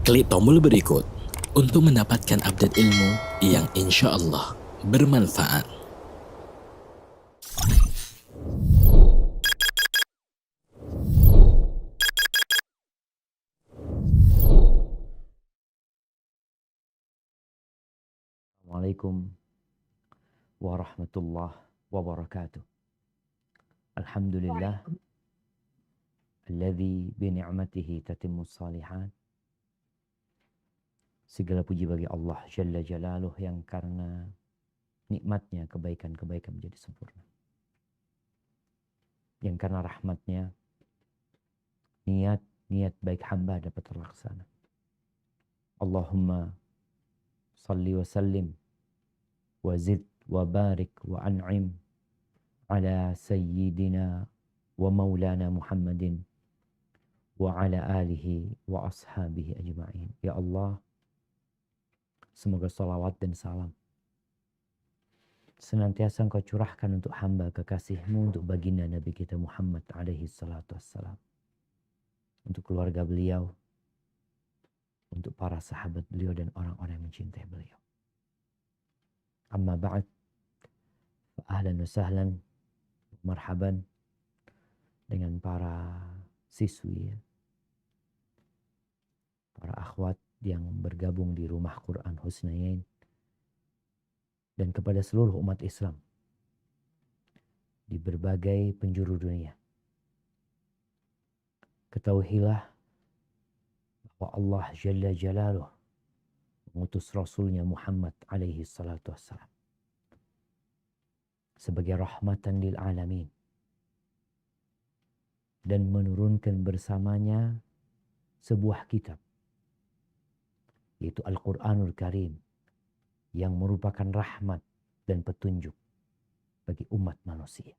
Klik tombol berikut untuk mendapatkan update ilmu yang insya Allah bermanfaat. Assalamualaikum warahmatullahi wabarakatuh. Alhamdulillah alladzi bi ni'matihi tatimmus shalihat. Segala puji bagi Allah Jalla Jalaluh yang karena nikmatnya kebaikan-kebaikan menjadi sempurna. Yang karena rahmatnya niat baik hamba dapat terlaksana. Allahumma salli wa sallim wa zid wa barik wa an'im ala sayyidina wa maulana Muhammadin wa ala alihi wa ashabihi ajma'in. Ya Allah, semoga salawat dan salam senantiasa Engkau curahkan untuk hamba kekasih-Mu, untuk baginda Nabi kita Muhammad alaihi salatu wassalam, untuk keluarga beliau, untuk para sahabat beliau dan orang-orang yang mencintai beliau. Amma ba'd, ahlan wa sahlan, marhaban dengan para siswi, para akhwat yang bergabung di Rumah Quran Husnain, dan kepada seluruh umat Islam di berbagai penjuru dunia. Ketahuilah bahwa Allah Jalla Jalaluh mengutus Rasulnya Muhammad alaihi salatu wassalam sebagai rahmatan lil alamin dan menurunkan bersamanya sebuah kitab, yaitu Al-Quranul Karim, yang merupakan rahmat dan petunjuk bagi umat manusia.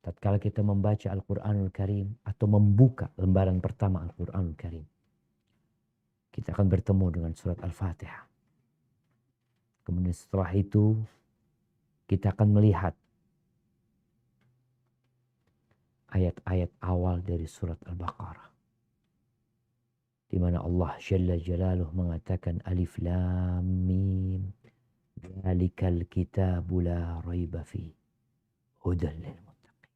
Tatkala kita membaca Al-Quranul Karim atau membuka lembaran pertama Al-Quranul Karim, kita akan bertemu dengan surat Al-Fatihah. Kemudian setelah itu kita akan melihat ayat-ayat awal dari surat Al-Baqarah, di mana Allah Jalla Jalaluh mengatakan Alif Lam Mim Dzalikal kitabu la raiba fi hudan lil muttaqin.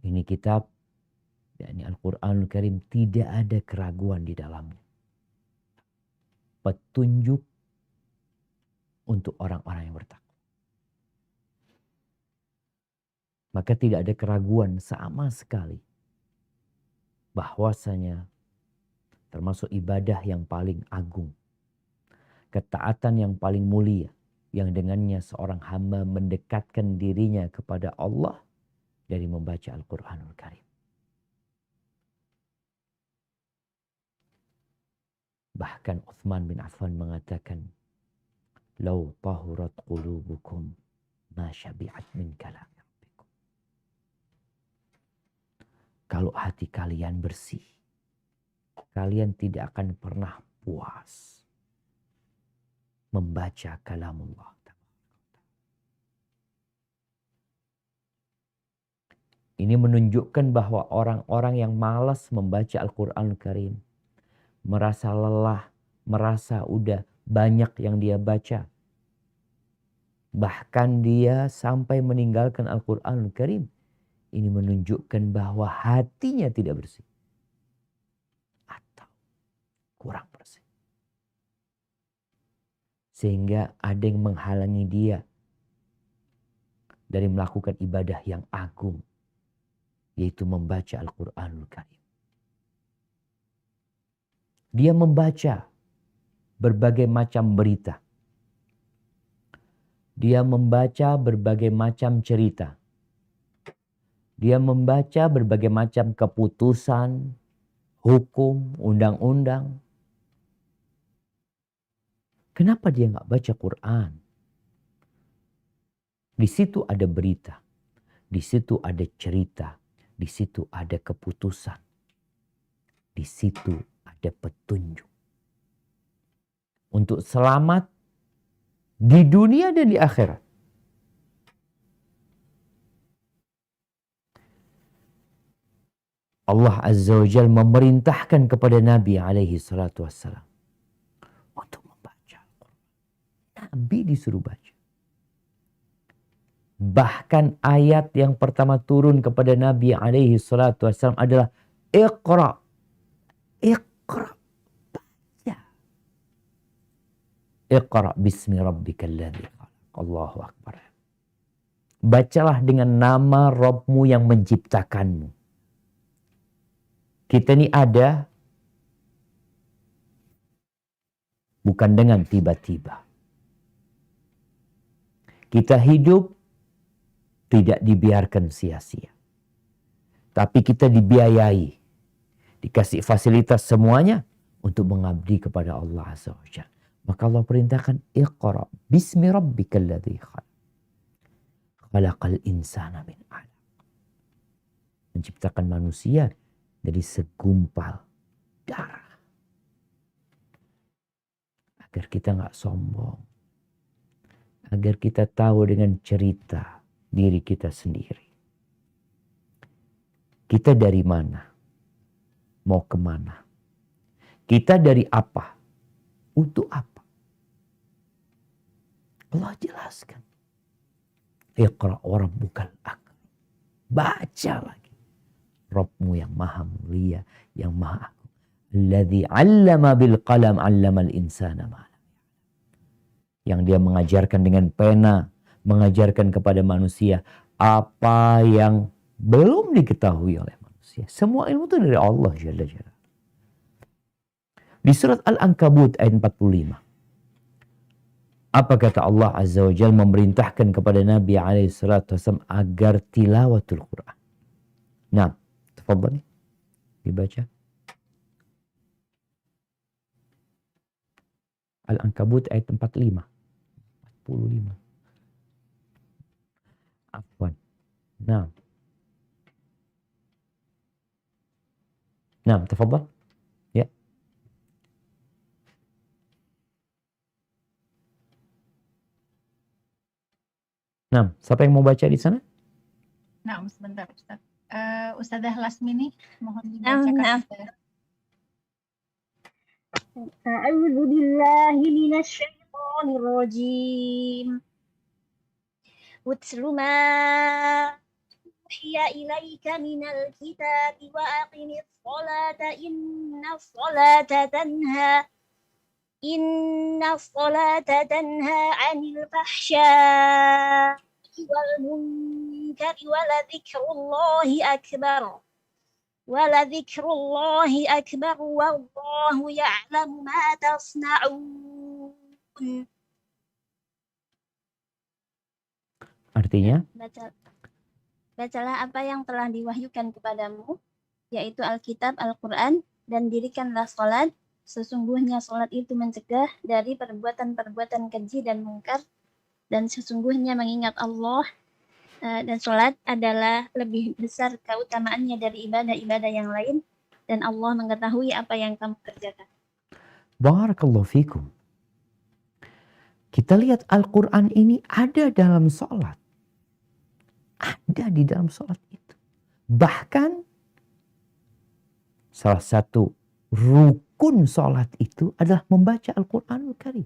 Ini kitab, yakni Al-Quranul Karim, tidak ada keraguan di dalamnya. Petunjuk untuk orang-orang yang bertakwa. Maka tidak ada keraguan sama sekali bahwasanya termasuk ibadah yang paling agung, ketaatan yang paling mulia, yang dengannya seorang hamba mendekatkan dirinya kepada Allah dari membaca Al-Quranul Karim. Bahkan Uthman bin Affan mengatakan, "Lau tahurat qulubukum ma syabi'at min kalam rabbikum." Kalau hati kalian bersih, kalian tidak akan pernah puas membaca kalamullah. Ini menunjukkan bahwa orang-orang yang malas membaca Al-Quran Karim, merasa lelah, merasa udah banyak yang dia baca, bahkan dia sampai meninggalkan Al-Quran Karim, ini menunjukkan bahwa hatinya tidak bersih atau kurang bersih, sehingga ada yang menghalangi dia dari melakukan ibadah yang agung, yaitu membaca Al-Quranul Karim. Dia membaca berbagai macam berita. Dia membaca berbagai macam cerita. Dia membaca berbagai macam keputusan, hukum, undang-undang. Kenapa dia nggak baca Quran? Di situ ada berita, di situ ada cerita, di situ ada keputusan, di situ ada petunjuk untuk selamat di dunia dan di akhirat. Allah Azza wa Jalla memerintahkan kepada Nabi alaihi salatu wassalam untuk membaca Al-Quran. Nabi disuruh baca. Bahkan ayat yang pertama turun kepada Nabi alaihi salatu wassalam adalah Iqra. Iqra. Baca. Iqra bismi rabbikal ladzi khalaq. Allahu Akbar. Bacalah dengan nama Rabbmu yang menciptakanmu. Kita ini ada bukan dengan tiba-tiba. Kita hidup tidak dibiarkan sia-sia. Tapi kita dibiayai. Dikasih fasilitas semuanya untuk mengabdi kepada Allah Azza wa Jalla. Maka Allah perintahkan Iqra bismi rabbikal ladzi khalaq. Khalaqal insana min 'alaq. Menciptakan manusia dari segumpal darah. Agar kita nggak sombong. Agar kita tahu dengan cerita diri kita sendiri. Kita dari mana? Mau kemana? Kita dari apa? Untuk apa? Allah jelaskan. Iqra wa rabbukal akram. Baca lagi. Rabbmu yang maha mulia, yang maha agung. Alladzi 'allama bil qalam 'allamal insana ma. Yang dia mengajarkan dengan pena, mengajarkan kepada manusia apa yang belum diketahui oleh manusia. Semua ilmu itu dari Allah Jalla Jalla. Di surat Al-Ankabut ayat 45. Apa kata Allah Azza wa Jalla memerintahkan kepada Nabi alaihi salatu wasallam agar tilawatul Quran. Nah, tafadhali dibaca. Al-Ankabut ayat 45. 45. Afwan. Nah. Nah, tafadhal. Ya. Nah, siapa yang mau baca di sana? Nah, sebentar Ustaz. Ustazah Lasmini, mohon dibacakan. A'udzu billahi minasy syaithanir rajim. Utlu ma uhiya ilaika minal kitabi wa aqimis sholata inna sholata tanha 'anil fahsya'i wal munkari Waladzikrullahi akbar wallahu ya'lamu ma tasna'un. Artinya? Bacalah apa yang telah diwahyukan kepadamu, yaitu Alkitab, Al-Quran, dan dirikanlah sholat. Sesungguhnya sholat itu mencegah dari perbuatan-perbuatan keji dan mungkar, dan sesungguhnya mengingat Allah dan sholat adalah lebih besar keutamaannya dari ibadah-ibadah yang lain, dan Allah mengetahui apa yang kamu kerjakan. Barakallahu fikum. Kita lihat Al-Quran ini ada dalam sholat. Ada di dalam sholat itu. Bahkan salah satu rukun sholat itu adalah membaca Al-Quranul Karim.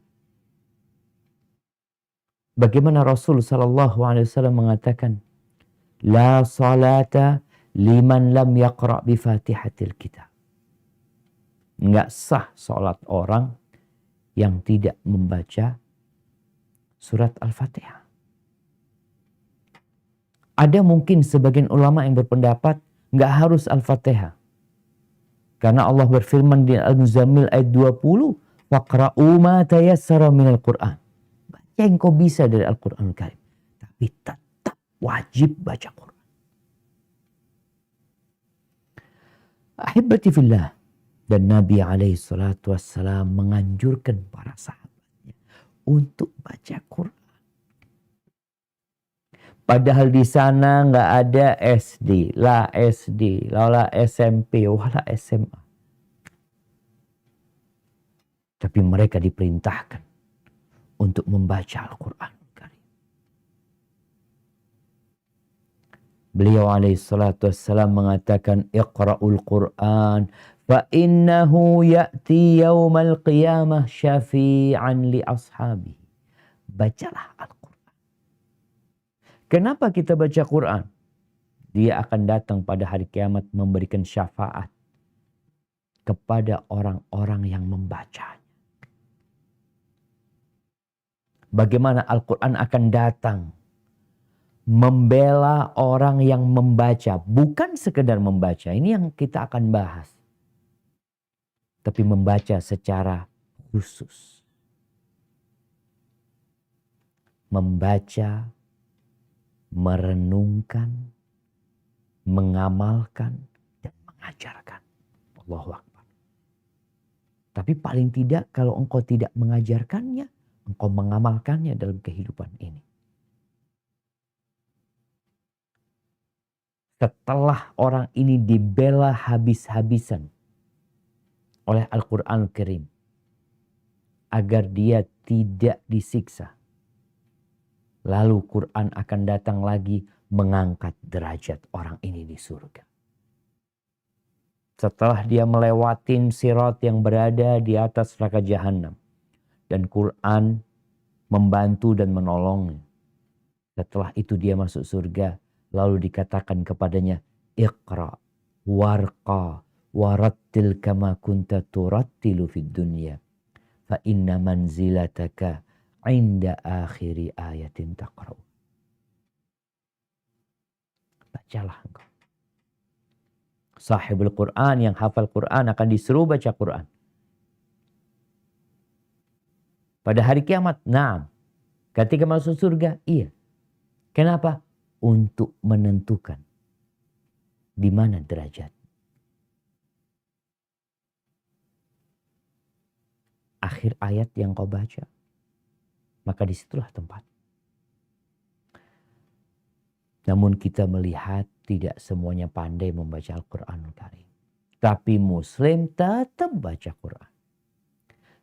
Bagaimana Rasul sallallahu alaihi wasallam mengatakan, la salata liman lam yaqra' bi Fatihatil Kitab. Enggak sah salat orang yang tidak membaca surat Al-Fatihah. Ada mungkin sebagian ulama yang berpendapat enggak harus Al-Fatihah. Karena Allah berfirman di Al-Muzammil ayat 20, faqra'u ma tayassara minal Qur'an. Yang kau bisa dari Al-Quran Karim. Tapi tetap wajib baca Quran. Ahibati fillah. Dan Nabi SAW menganjurkan para sahabatnya untuk baca Quran. Padahal di sana nggak ada SD, la SMP, wala SMA. Tapi mereka diperintahkan untuk membaca Al-Quran. Beliau alaihi salatu wassalam mengatakan, Iqra'ul Qur'an fa innahu ya'ti yaumal qiyamah syafi'an li ashabi. Bacalah Al-Quran. Kenapa kita baca Quran? Dia akan datang pada hari kiamat memberikan syafaat kepada orang-orang yang membacanya. Bagaimana Al-Quran akan datang membela orang yang membaca, bukan sekedar membaca. Ini yang kita akan bahas. Tapi membaca secara khusus. Membaca, merenungkan, mengamalkan, dan mengajarkan. Allahu Akbar. Tapi paling tidak kalau engkau tidak mengajarkannya, engkau mengamalkannya dalam kehidupan ini. Setelah orang ini dibela habis-habisan oleh Al-Quran Al-Karim agar dia tidak disiksa, lalu Quran akan datang lagi mengangkat derajat orang ini di surga. Setelah dia melewatin sirat yang berada di atas neraka jahanam, dan Quran membantu dan menolongnya. Setelah itu dia masuk surga, lalu dikatakan kepadanya, Iqra warqa warattil kama kunta turattilu fid dunya fa inna manzilataka inda akhiri ayatin taqra'u. Bacalah engkau. Sahibul Quran yang hafal Quran akan disuruh baca Quran. Pada hari kiamat, naam. Ketika masuk surga, iya. Kenapa? Untuk menentukan di mana derajat. Akhir ayat yang kau baca, maka disitulah tempat. Namun kita melihat tidak semuanya pandai membaca Al-Quranul Karim. Tapi Muslim tetap baca Quran.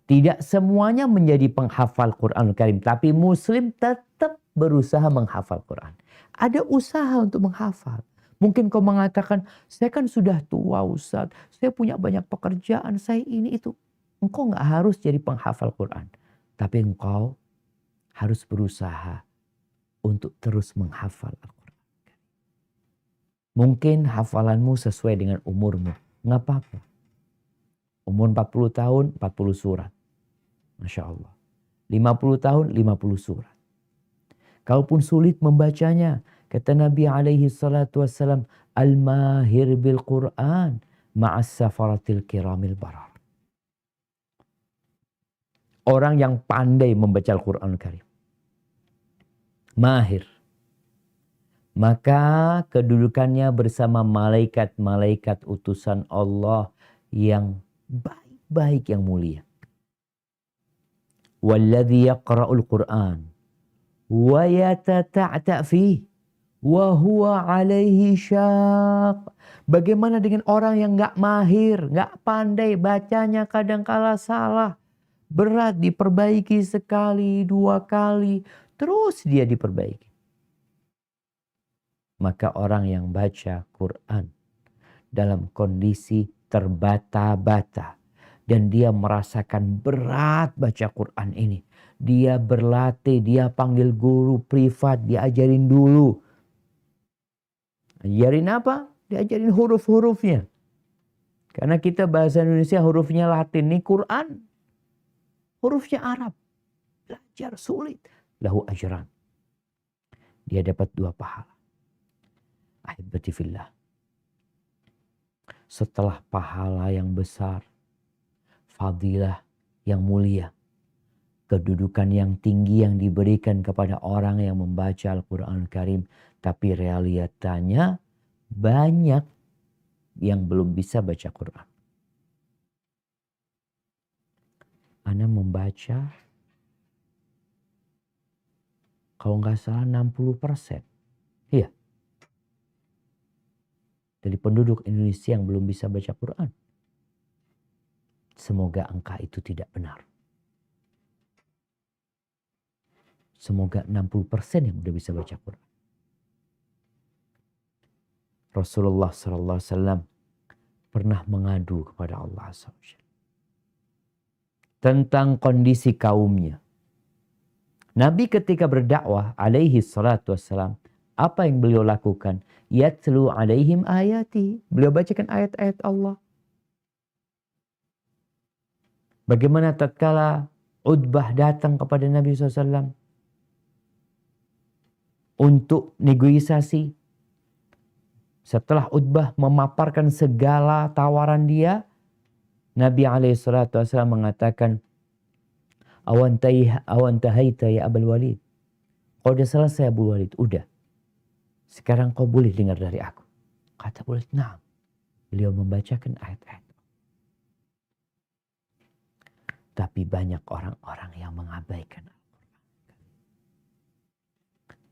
Tidak semuanya menjadi penghafal Quranul Karim. Tapi Muslim tetap berusaha menghafal Quran. Ada usaha untuk menghafal. Mungkin kau mengatakan, saya kan sudah tua Ustaz. Saya punya banyak pekerjaan, saya ini itu. Engkau gak harus jadi penghafal Quran. Tapi engkau harus berusaha untuk terus menghafal Al-Quran. Mungkin hafalanmu sesuai dengan umurmu. Gak apa-apa. Umur 40 tahun, 40 surat. Masya Allah. 50 tahun, 50 surat. Kalaupun sulit membacanya, kata Nabi alaihi salatu wassalam, al-mahir bil Quran ma'as safaratil kiramil barar. Orang yang pandai membaca Al-Quran Al-Karim. Mahir. Maka kedudukannya bersama malaikat-malaikat utusan Allah yang baik-baik, yang mulia. Walladhi yaqra'ul Quran wa yatata'ta' fih wa huwa alaihi syaq. Bagaimana dengan orang yang gak mahir, gak pandai bacanya, kadangkala salah, berat, diperbaiki sekali, 2 kali, terus dia diperbaiki. Maka orang yang baca Quran dalam kondisi terbata-bata dan dia merasakan berat baca Quran ini, dia berlatih, dia panggil guru privat, diajarin dulu. Ajarin apa? Diajarin huruf-hurufnya. Karena kita bahasa Indonesia hurufnya Latin, ini Quran hurufnya Arab. Belajar sulit. Lahu ajran. Dia dapat 2 pahala. Ahibati fillah. Setelah pahala yang besar, fadilah yang mulia, kedudukan yang tinggi yang diberikan kepada orang yang membaca Al-Quran Al-Karim. Tapi realitanya banyak yang belum bisa baca Quran. Ana membaca, kalau nggak salah 60%. Iya. Dari penduduk Indonesia yang belum bisa baca Quran. Semoga angka itu tidak benar. Semoga 60% yang udah bisa baca Quran. Rasulullah SAW pernah mengadu kepada Allah SWT tentang kondisi kaumnya. Nabi ketika berdakwah alaihi salatu wassalam, apa yang beliau lakukan? Yatlu alaihim ayati. Beliau bacakan ayat-ayat Allah. Bagaimana tatkala Utbah datang kepada Nabi SAW untuk negosiasi. Setelah Utbah memaparkan segala tawaran dia, Nabi SAW mengatakan, Awan tahaita ya Abul Walid. Kau udah selesai Abul Walid, udah. Sekarang kau boleh dengar dari aku. Kata Abul Walid, nah. Beliau membacakan ayat-ayat. Tapi banyak orang-orang yang mengabaikan Al-Quran.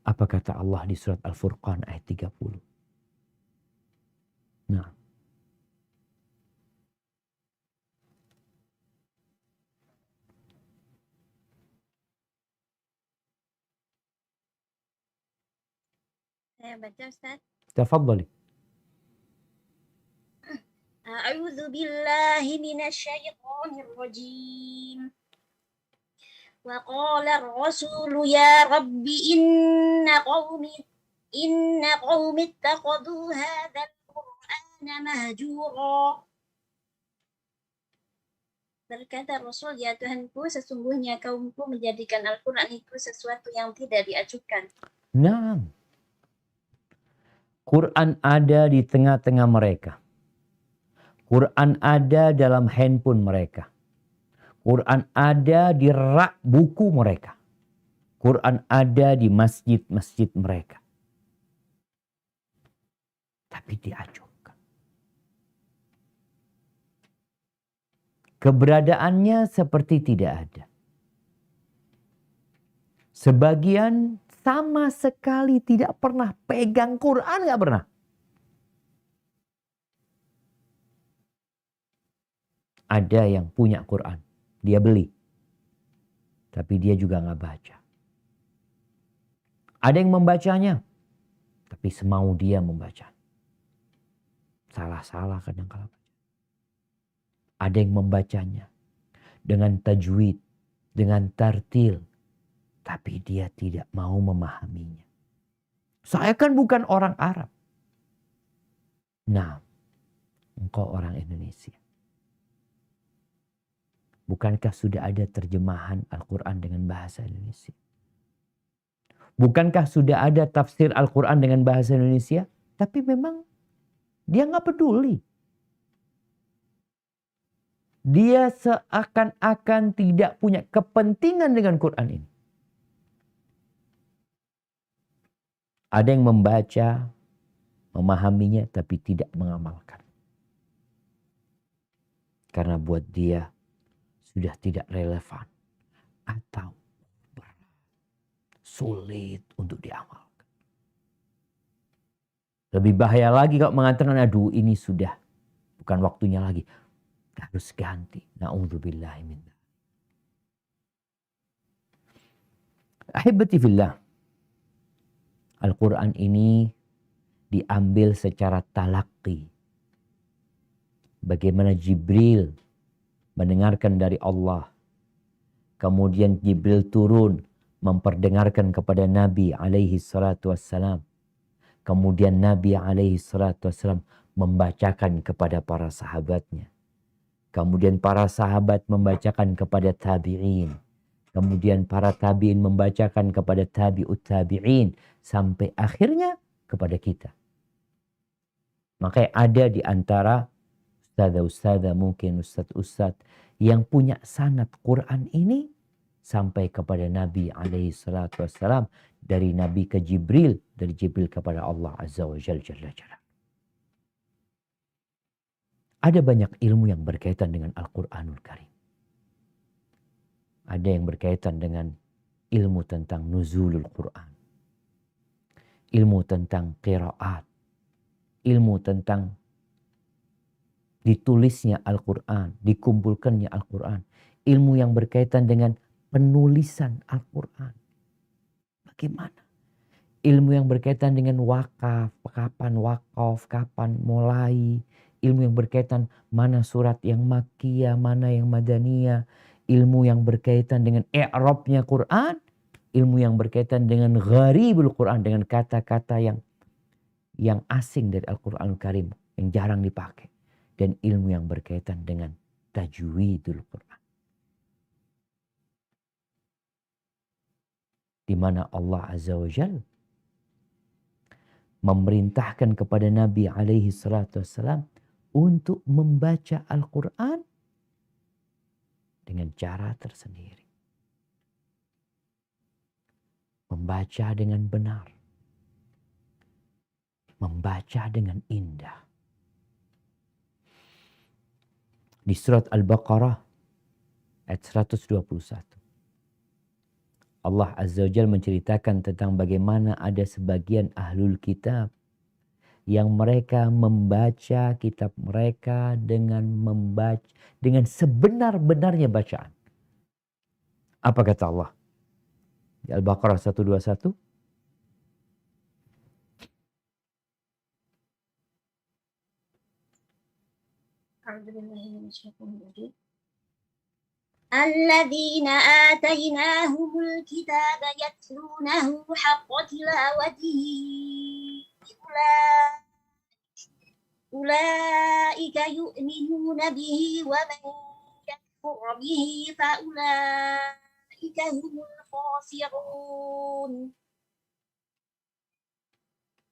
Apa kata Allah di surat Al-Furqan ayat 30? Nah. Saya baca Ustaz. Tafadhali. A'udzu billahi minasyaitonir rajim. Wa qala ar-rasulu ya rabbi inna qaumi ittakhadhu hadzal qur'ana mahjura. Berkata Rasul, ya Tuhanku, sesungguhnya kaumku menjadikan Al-Quran itu sesuatu yang tidak diajukan. Nah. Quran ada di tengah-tengah mereka. Quran ada dalam handphone mereka. Quran ada di rak buku mereka. Quran ada di masjid-masjid mereka. Tapi diajukan. Keberadaannya seperti tidak ada. Sebagian sama sekali tidak pernah pegang Quran, gak pernah. Ada yang punya Quran, dia beli. Tapi dia juga gak baca. Ada yang membacanya, tapi semau dia membaca. Salah-salah kadang-kadang. Ada yang membacanya dengan tajwid, dengan tartil, tapi dia tidak mau memahaminya. Saya kan bukan orang Arab. Nah, engkau orang Indonesia. Bukankah sudah ada terjemahan Al-Quran dengan bahasa Indonesia? Bukankah sudah ada tafsir Al-Quran dengan bahasa Indonesia? Tapi memang dia nggak peduli. Dia seakan-akan tidak punya kepentingan dengan Quran ini. Ada yang membaca, memahaminya, tapi tidak mengamalkan. Karena buat dia sudah tidak relevan. Atau sulit untuk diamalkan. Lebih bahaya lagi kalau mengatakan, aduh ini sudah bukan waktunya lagi. Harus ganti. Na'udzubillahi min dzalik. Ahibati fillah. Al-Quran ini diambil secara talaqi. Bagaimana Jibril mendengarkan dari Allah. Kemudian Jibril turun memperdengarkan kepada Nabi alaihi salatu wassalam. Kemudian Nabi alaihi salatu wassalam membacakan kepada para sahabatnya. Kemudian para sahabat membacakan kepada tabi'in. Kemudian para tabi'in membacakan kepada tabi'ut tabi'in. Sampai akhirnya kepada kita. Makanya ada di antara ustadzah-ustadzah, mungkin ustadz-ustadz yang punya sanad Quran ini sampai kepada Nabi alaihi salatu wassalam. Dari Nabi ke Jibril, dari Jibril kepada Allah azza wa jalla. Ada banyak ilmu yang berkaitan dengan Al-Quranul Karim. Ada yang berkaitan dengan ilmu tentang nuzulul Quran. Ilmu tentang qiraat. Ilmu tentang ditulisnya Al-Quran, dikumpulkannya Al-Quran. Ilmu yang berkaitan dengan penulisan Al-Quran. Bagaimana? ilmu yang berkaitan dengan wakaf, kapan wakaf, kapan mulai, ilmu yang berkaitan mana surat yang makkiyah, mana yang madaniyah, ilmu yang berkaitan dengan i'rabnya Quran, ilmu yang berkaitan dengan gharibul Quran, dengan kata-kata yang asing dari Al-Quranul Karim, yang jarang dipakai, dan ilmu yang berkaitan dengan tajwidul Quran, di mana Allah Azza wa Jalla memerintahkan kepada Nabi alaihi salatu wassalam untuk membaca Al-Quran dengan cara tersendiri. Membaca dengan benar. Membaca dengan indah. Di surat Al-Baqarah ayat 121. Allah Azza wa Jalla menceritakan tentang bagaimana ada sebagian ahlul kitab yang mereka membaca kitab mereka dengan sebenar-benarnya bacaan. Apa kata Allah? Di Al-Baqarah 121. الذين آتيناهم الكتاب يتلونه حق تلاوته أولئك يؤمنون به ومن يكفر به فأولئك هم الخاسرون.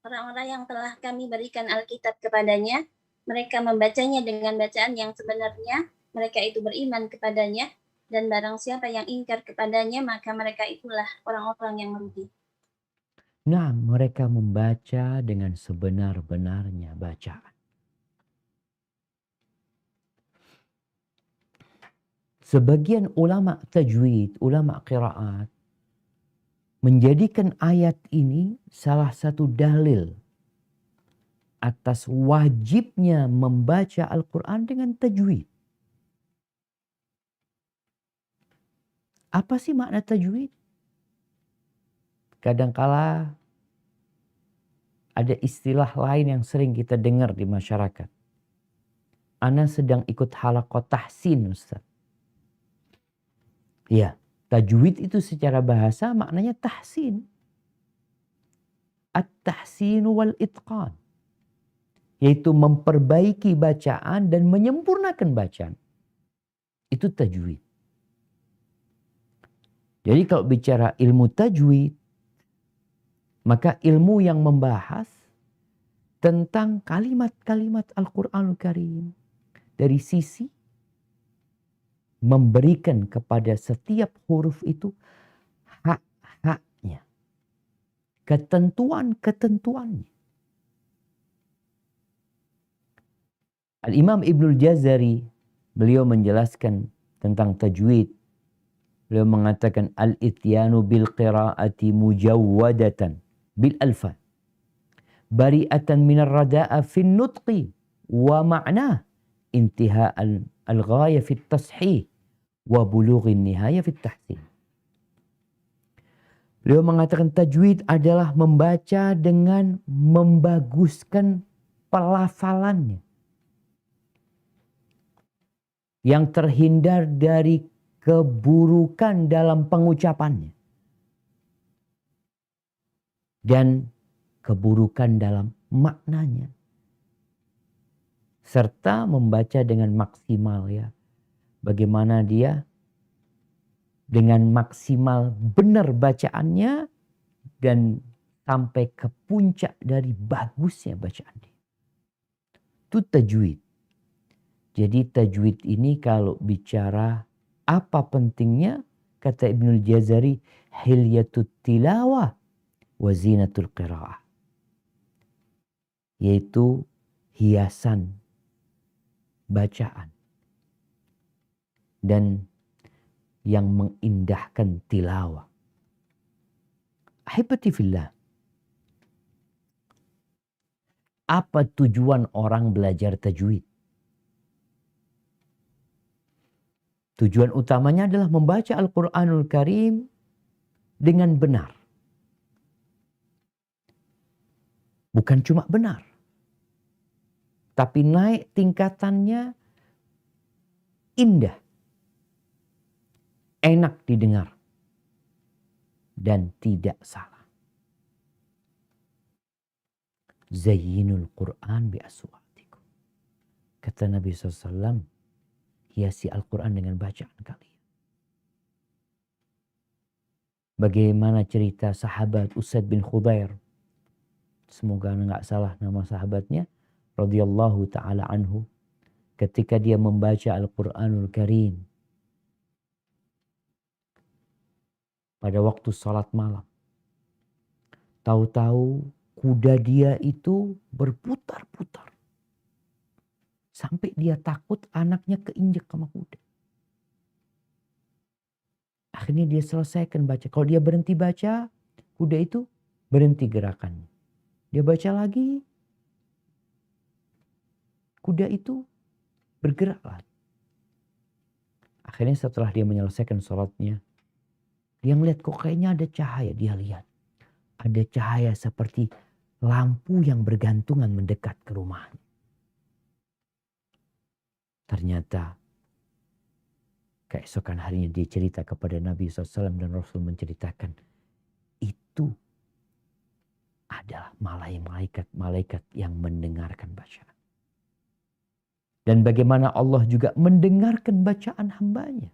Orang-orang yang telah kami berikan Alkitab kepadanya, mereka membacanya dengan bacaan yang sebenarnya, mereka itu beriman kepadanya, dan barang siapa yang ingkar kepadanya, maka mereka itulah orang-orang yang merugi. Nah, mereka membaca dengan sebenar-benarnya bacaan. Sebagian ulama tajwid, ulama qiraat, menjadikan ayat ini salah satu dalil atas wajibnya membaca Al-Quran dengan tajwid. Apa sih makna tajwid? Kadangkala ada istilah lain yang sering kita dengar di masyarakat. Ana sedang ikut halaqah tahsin, Ustaz. Ya, tajwid itu secara bahasa maknanya tahsin. At-tahsin wal itqan. Yaitu memperbaiki bacaan dan menyempurnakan bacaan. Itu tajwid. Jadi kalau bicara ilmu tajwid, maka ilmu yang membahas tentang kalimat-kalimat Al-Quranul Karim dari sisi memberikan kepada setiap huruf itu hak-haknya, ketentuan-ketentuannya. Al-Imam Ibnul Jazari, beliau menjelaskan tentang tajwid. Beliau mengatakan al-ityanu bil qiraati mujawwadatan bil alfan bari'atan minar rada'a fin nutqi wa ma'nah intiha al-ghaya fit tashih wa bulughin nihaya fit tahsin. Beliau mengatakan tajwid adalah membaca dengan membaguskan pelafalannya, yang terhindar dari keburukan dalam pengucapannya dan keburukan dalam maknanya, serta membaca dengan maksimal, ya, bagaimana dia dengan maksimal benar bacaannya dan sampai ke puncak dari bagusnya bacaan dia. Itu tajwid. Jadi tajwid ini kalau bicara apa pentingnya, kata Ibnul Jazari, hilyatut tilawah wa zinatul qiraah. Yaitu hiasan bacaan dan yang mengindahkan tilawah. Ahibati fillah. Apa tujuan orang belajar tajwid? Tujuan utamanya adalah membaca Al-Quranul Karim dengan benar. Bukan cuma benar, tapi naik tingkatannya indah, enak didengar, dan tidak salah. Zayyinul Qur'an bi aswatikum. Kata Nabi SAW, hiasi Al-Quran dengan bacaan kalian. Bagaimana cerita sahabat Usaid bin Khudair. Semoga enggak salah nama sahabatnya. Radhiyallahu ta'ala anhu. Ketika dia membaca Al-Quranul Karim. Pada waktu salat malam. Tahu-tahu kuda dia itu berputar-putar. Sampai dia takut anaknya keinjek sama kuda. Akhirnya dia selesaikan baca. Kalau dia berhenti baca, kuda itu berhenti gerakannya. Dia baca lagi, kuda itu bergerak lagi. Akhirnya setelah dia menyelesaikan sholatnya, dia melihat kok kayaknya ada cahaya. Dia lihat ada cahaya seperti lampu yang bergantungan mendekat ke rumahnya. Ternyata keesokan harinya dia cerita kepada Nabi SAW dan Rasul menceritakan itu adalah malaikat-malaikat yang mendengarkan bacaan. Dan bagaimana Allah juga mendengarkan bacaan hambanya.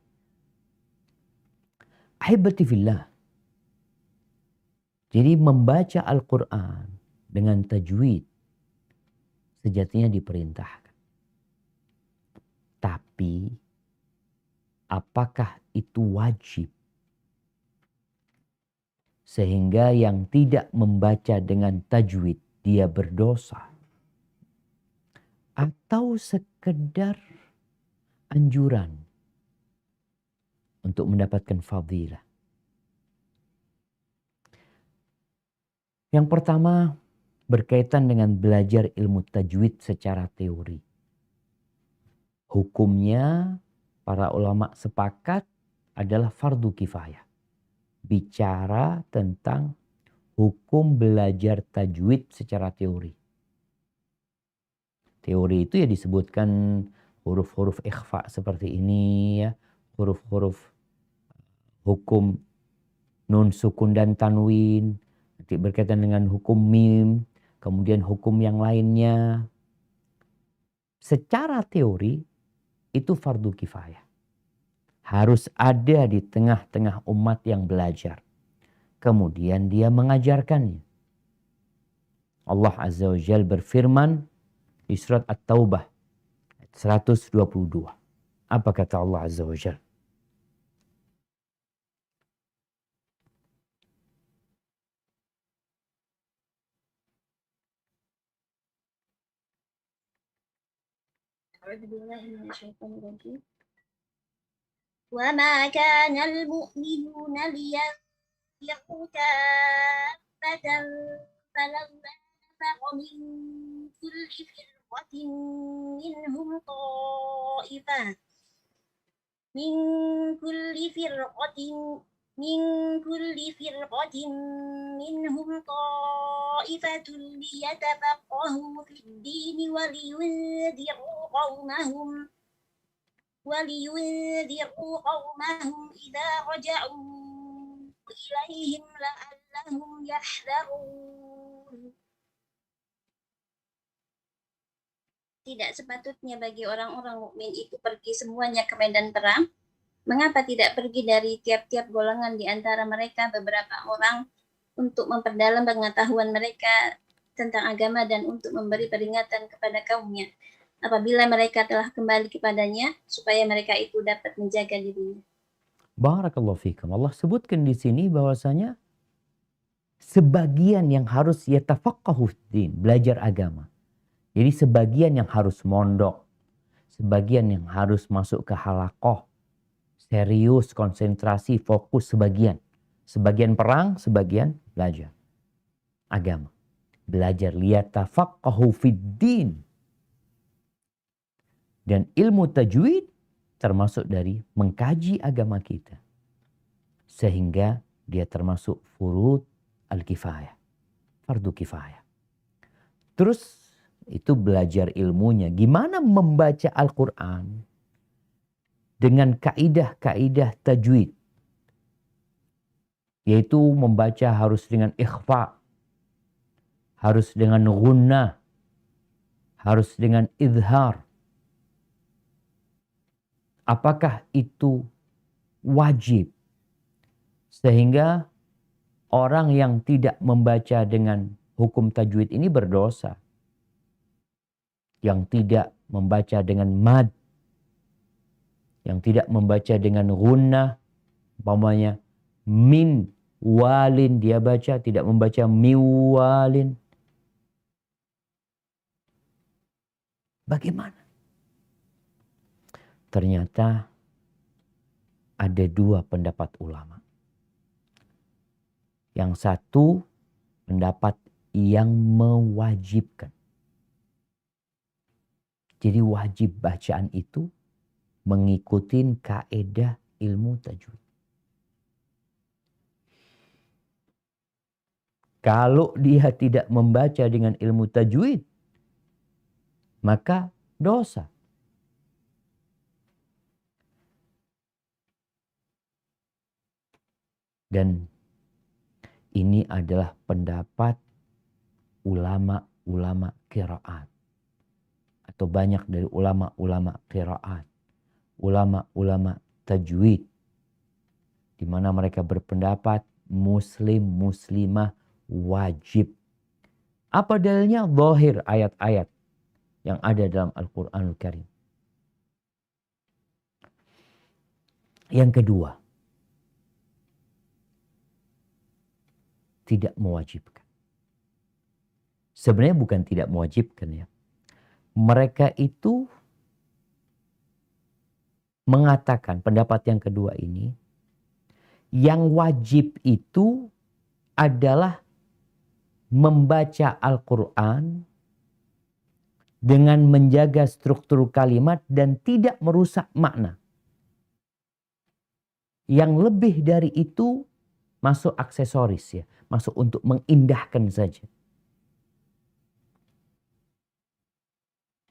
Ahibati fillah. Jadi membaca Al-Quran dengan tajwid sejatinya diperintahkan. Tapi apakah itu wajib? Sehingga yang tidak membaca dengan tajwid dia berdosa. Atau sekedar anjuran untuk mendapatkan fadilah. Yang pertama berkaitan dengan belajar ilmu tajwid secara teori. Hukumnya para ulama sepakat adalah fardu kifayah. Bicara tentang hukum belajar tajwid secara teori. Teori itu ya disebutkan huruf-huruf ikhfa seperti ini ya. Huruf-huruf hukum nun sukun dan tanwin. Nanti berkaitan dengan hukum mim. Kemudian hukum yang lainnya. Secara teori itu fardu kifayah. Harus ada di tengah-tengah umat yang belajar. Kemudian dia mengajarkannya. Allah Azza wa Jalla berfirman di surat At-Taubah 122. Apa kata Allah Azza wa Jalla? وما كان المؤمنون لينفروا كافة فلولا نفر من كل فرقة منهم طائفة من كل فرقة منهم طائفة ليتفقهوا في الدين ولينذروا قومهم إذا رجعوا إليهم لعلهم يحذرون. Tidak sepatutnya bagi orang-orang mukmin itu pergi semuanya ke medan perang. Mengapa tidak pergi dari tiap-tiap golongan di antara mereka beberapa orang untuk memperdalam pengetahuan mereka tentang agama dan untuk memberi peringatan kepada kaumnya apabila mereka telah kembali kepadanya supaya mereka itu dapat menjaga dirinya. Barakallahu fikum. Allah sebutkan di sini bahwasanya sebagian yang harus yatafaqahu din, belajar agama. Jadi sebagian yang harus mondok, sebagian yang harus masuk ke halaqah, serius, konsentrasi, fokus sebagian. Sebagian perang, sebagian belajar agama. Belajar liyatafaqahu fid din. Dan ilmu tajwid termasuk dari mengkaji agama kita. Sehingga dia termasuk furud al-kifayah. Fardu kifayah. Terus itu belajar ilmunya. Gimana membaca Al-Quran dengan kaidah-kaidah tajwid. Yaitu membaca harus dengan ikhfa, harus dengan gunnah, harus dengan izhar. Apakah itu wajib? Sehingga orang yang tidak membaca dengan hukum tajwid ini berdosa. Yang tidak membaca dengan mad, yang tidak membaca dengan gunnah, umpamanya min walin dia baca, tidak membaca miwalin. Bagaimana? Ternyata ada dua pendapat ulama. Yang satu pendapat yang mewajibkan. Jadi wajib bacaan itu mengikuti kaedah ilmu tajwid. Kalau dia tidak membaca dengan ilmu tajwid, maka dosa. Dan ini adalah pendapat ulama-ulama qiraat. Atau banyak dari ulama-ulama qiraat, ulama-ulama tajwid, di mana mereka berpendapat muslim, muslimah wajib. Apa dalilnya? Zahir ayat-ayat yang ada dalam Al-Quranul Karim. Yang kedua, tidak mewajibkan. Sebenarnya bukan tidak mewajibkan ya. Mereka itu mengatakan pendapat yang kedua ini, yang wajib itu adalah membaca Al-Quran dengan menjaga struktur kalimat dan tidak merusak makna. Yang lebih dari itu masuk aksesoris ya, masuk untuk mengindahkan saja.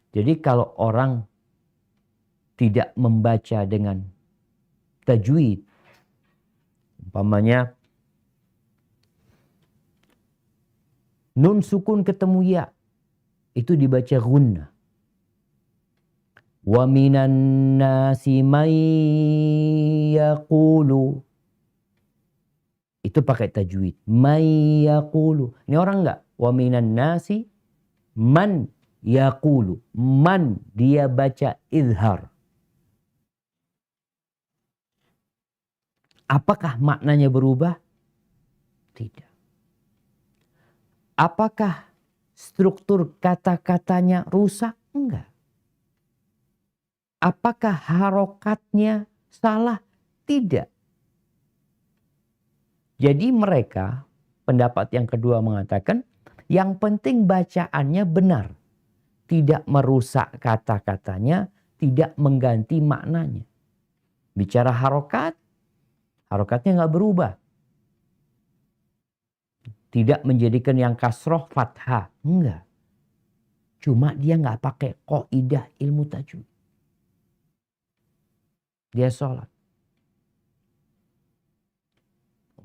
Jadi kalau orang tidak membaca dengan tajwid, umpamanya nun sukun ketemu ya, itu dibaca gunnah. Wa minan nasi may yaqulu, itu pakai tajwid. May yaqulu, ini orang enggak? Wa minan nasi man yaqulu, man dia baca izhar. Apakah maknanya berubah? Tidak. Apakah struktur kata-katanya rusak? Enggak. Apakah harokatnya salah? Tidak. Jadi mereka, pendapat yang kedua mengatakan, yang penting bacaannya benar. Tidak merusak kata-katanya, tidak mengganti maknanya. Bicara harokat, harokatnya nggak berubah. Tidak menjadikan yang kasroh fathah, enggak. Cuma dia nggak pakai kaidah ilmu tajwid. Dia sholat.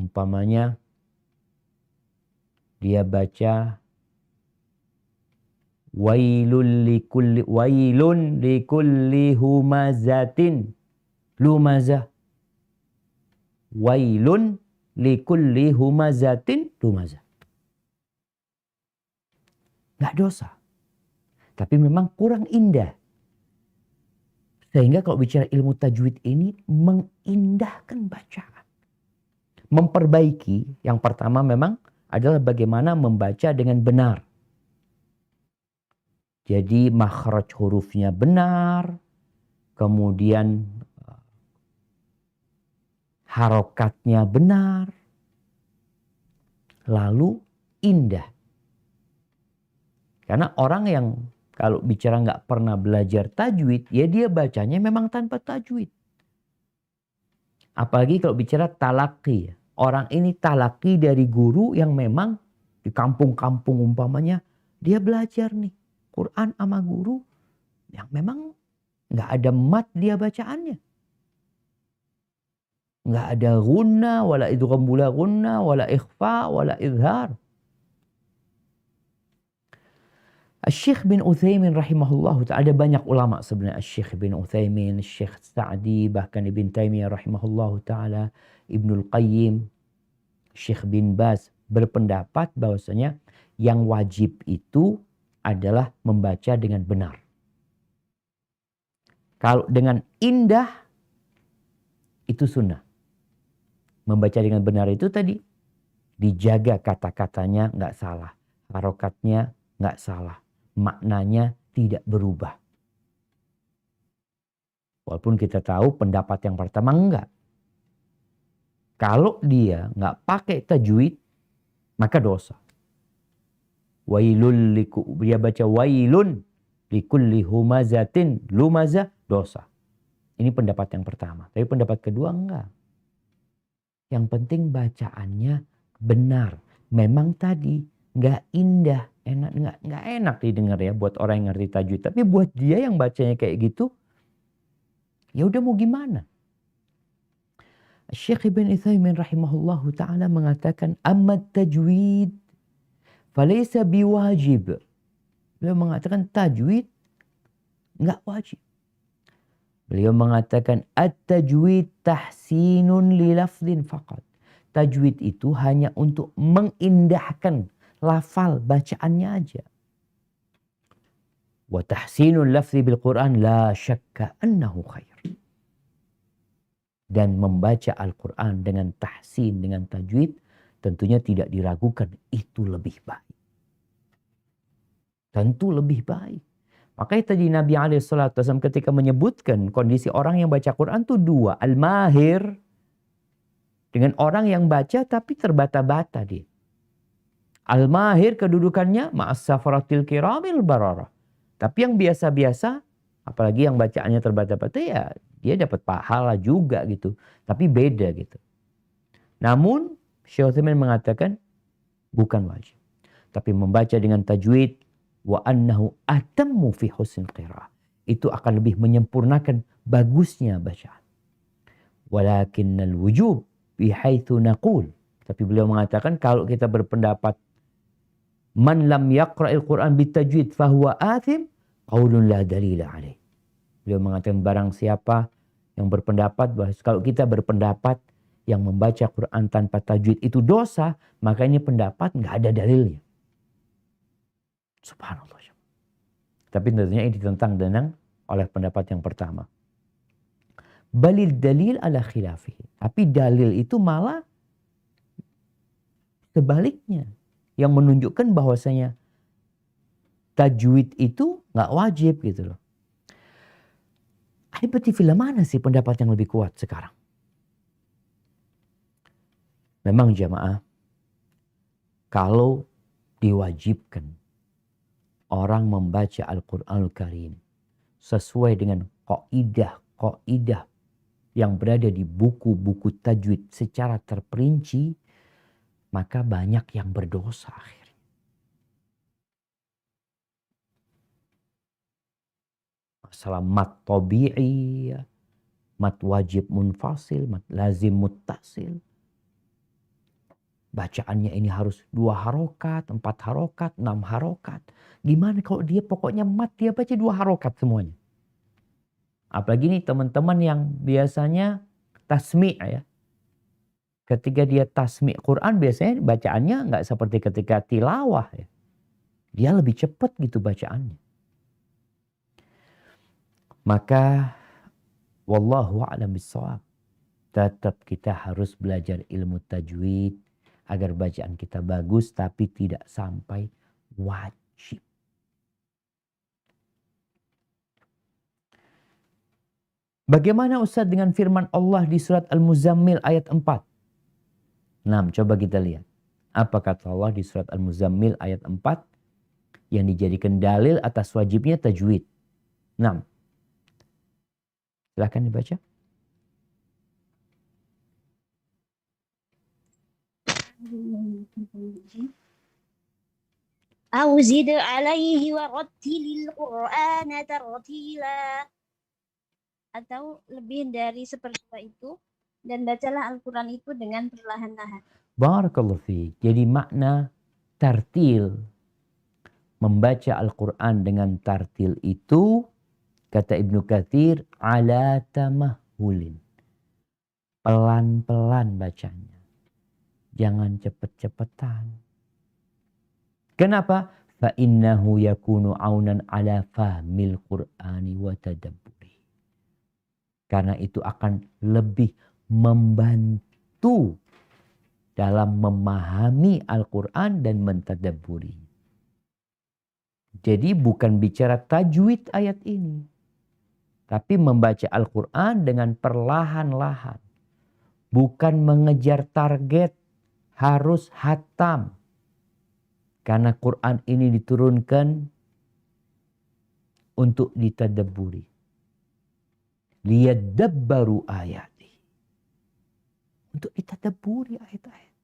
Umpamanya dia baca wailun likulli humazatin lumazah. Wailun likulli humazatin lumazah. Nggak dosa. Tapi memang kurang indah. Sehingga kalau bicara ilmu tajwid ini mengindahkan bacaan. Memperbaiki, yang pertama memang adalah bagaimana membaca dengan benar. Jadi makhraj hurufnya benar, kemudian harokatnya benar, lalu indah. Karena orang yang kalau bicara nggak pernah belajar tajwid, ya dia bacanya memang tanpa tajwid. Apalagi kalau bicara talaki. Orang ini talaki dari guru yang memang di kampung-kampung umpamanya Dia belajar nih Quran sama guru yang memang nggak ada mat dia bacaannya. Nggak ada gunna, wala idgham bula gunna, wala ikhfa, wala izhar. Syekh bin Utsaimin rahimahullah ta'ala, ada banyak ulama sebenarnya, Syekh bin Utsaimin, Syekh Sa'di, bahkan Ibn Taimiyah rahimahullah ta'ala, Ibnul Qayyim, Syekh bin Baz berpendapat bahwasanya yang wajib itu adalah membaca dengan benar. Kalau dengan indah itu sunnah. Membaca dengan benar itu tadi dijaga kata-katanya nggak salah, harokatnya nggak salah, maknanya tidak berubah. Walaupun kita tahu pendapat yang pertama enggak. Kalau dia nggak pakai tajwid, maka dosa. Dia baca wailun likulli humazatin lumazah, dosa. Ini pendapat yang pertama. Tapi pendapat kedua enggak. Yang penting bacaannya benar. Memang tadi nggak indah, nggak enak didengar ya buat orang yang ngerti tajwid. Tapi buat dia yang bacanya kayak gitu, ya udah mau gimana? Syekh Ibn Utsaimin rahimahullahu ta'ala mengatakan, amma tajwid falaysa biwajib. Beliau mengatakan tajwid nggak wajib. Beliau mengatakan at-tajwid tahsinun li lafdhin faqat. Tajwid itu hanya untuk mengindahkan lafal bacaannya aja. Wa tahsinul lafzi bil Qur'an la syakka annahu khair. Dan membaca Al-Quran dengan tahsin, dengan tajwid, tentunya tidak diragukan itu lebih baik. Tentu lebih baik. Makanya tadi Nabi SAW ketika menyebutkan kondisi orang yang baca Quran itu dua. Al-mahir dengan orang yang baca tapi terbata-bata dia. Al-mahir kedudukannya ma'as safaratil kiramil bararah. Tapi yang biasa-biasa, apalagi yang bacaannya terbata-bata, ya dia dapat pahala juga gitu. Tapi beda gitu. Namun Syekh Utsaimin mengatakan bukan wajib. Tapi membaca dengan tajwid, wa annahu atammu fi husnil qiraah. Itu akan lebih menyempurnakan bagusnya bacaan. Walakinnal wujub bihaitsu naqul. Tapi beliau mengatakan kalau kita berpendapat man lam yaqra'il Qur'an bitajwid fahuwa athim, qaulun la dalila alaih. Beliau mengatakan barang siapa yang berpendapat bahwa kalau kita berpendapat yang membaca Quran tanpa tajwid itu dosa, maka ini pendapat nggak ada dalilnya. Subhanallah. Tapi tentunya ini ditentang dengan oleh pendapat yang pertama. Balil dalil ala khilafihi. Tapi dalil itu malah sebaliknya. Yang menunjukkan bahwasanya tajwid itu nggak wajib gitu loh. Berarti film mana sih pendapat yang lebih kuat sekarang? Memang jamaah, kalau diwajibkan orang membaca Al-Quranul Karim sesuai dengan kaidah yang berada di buku-buku tajwid secara terperinci, maka banyak yang berdosa akhirnya. Masalah mat tabi'i, mat wajib munfasil, mat lazim muttasil. Bacaannya ini harus 2 harokat, 4 harokat, 6 harokat. Gimana kalau dia pokoknya mat, dia baca 2 harokat semuanya. Apalagi nih teman-teman yang biasanya tasmi' ya. Ketika dia tasmi' Quran biasanya bacaannya nggak seperti ketika tilawah ya. Dia lebih cepat gitu bacaannya. Maka wallahu a'lam bishawab. Tetap kita harus belajar ilmu tajwid agar bacaan kita bagus tapi tidak sampai wajib. Bagaimana Ustaz dengan firman Allah di surat Al-Muzammil ayat 4? Nah, coba kita lihat. Apa kata Allah di surat Al-Muzammil ayat 4 yang dijadikan dalil atas wajibnya tajwid? 6. Silakan dibaca. Au zid alaihi wa rattilil Qur'ana tartila. Atau lebih dari sepertiga itu, dan bacalah Al-Quran itu dengan perlahan-lahan. Barakallahu fiik. Jadi makna tartil, membaca Al-Quran dengan tartil itu, kata Ibnu Katsir, ala tamahulin. Pelan-pelan bacanya. Jangan cepet-cepetan. Kenapa? Fa innahu yakunu aunan ala fahmil Qur'ani wa tadabburi. Karena itu akan lebih membantu dalam memahami Al-Quran dan mentadabburi. Jadi bukan bicara tajwid ayat ini, tapi membaca Al-Quran dengan perlahan-lahan. Bukan mengejar target harus hatam. Karena Quran ini diturunkan untuk ditadabburi. Liyadabbaru ayati. Untuk ditadabburi ayat-ayat.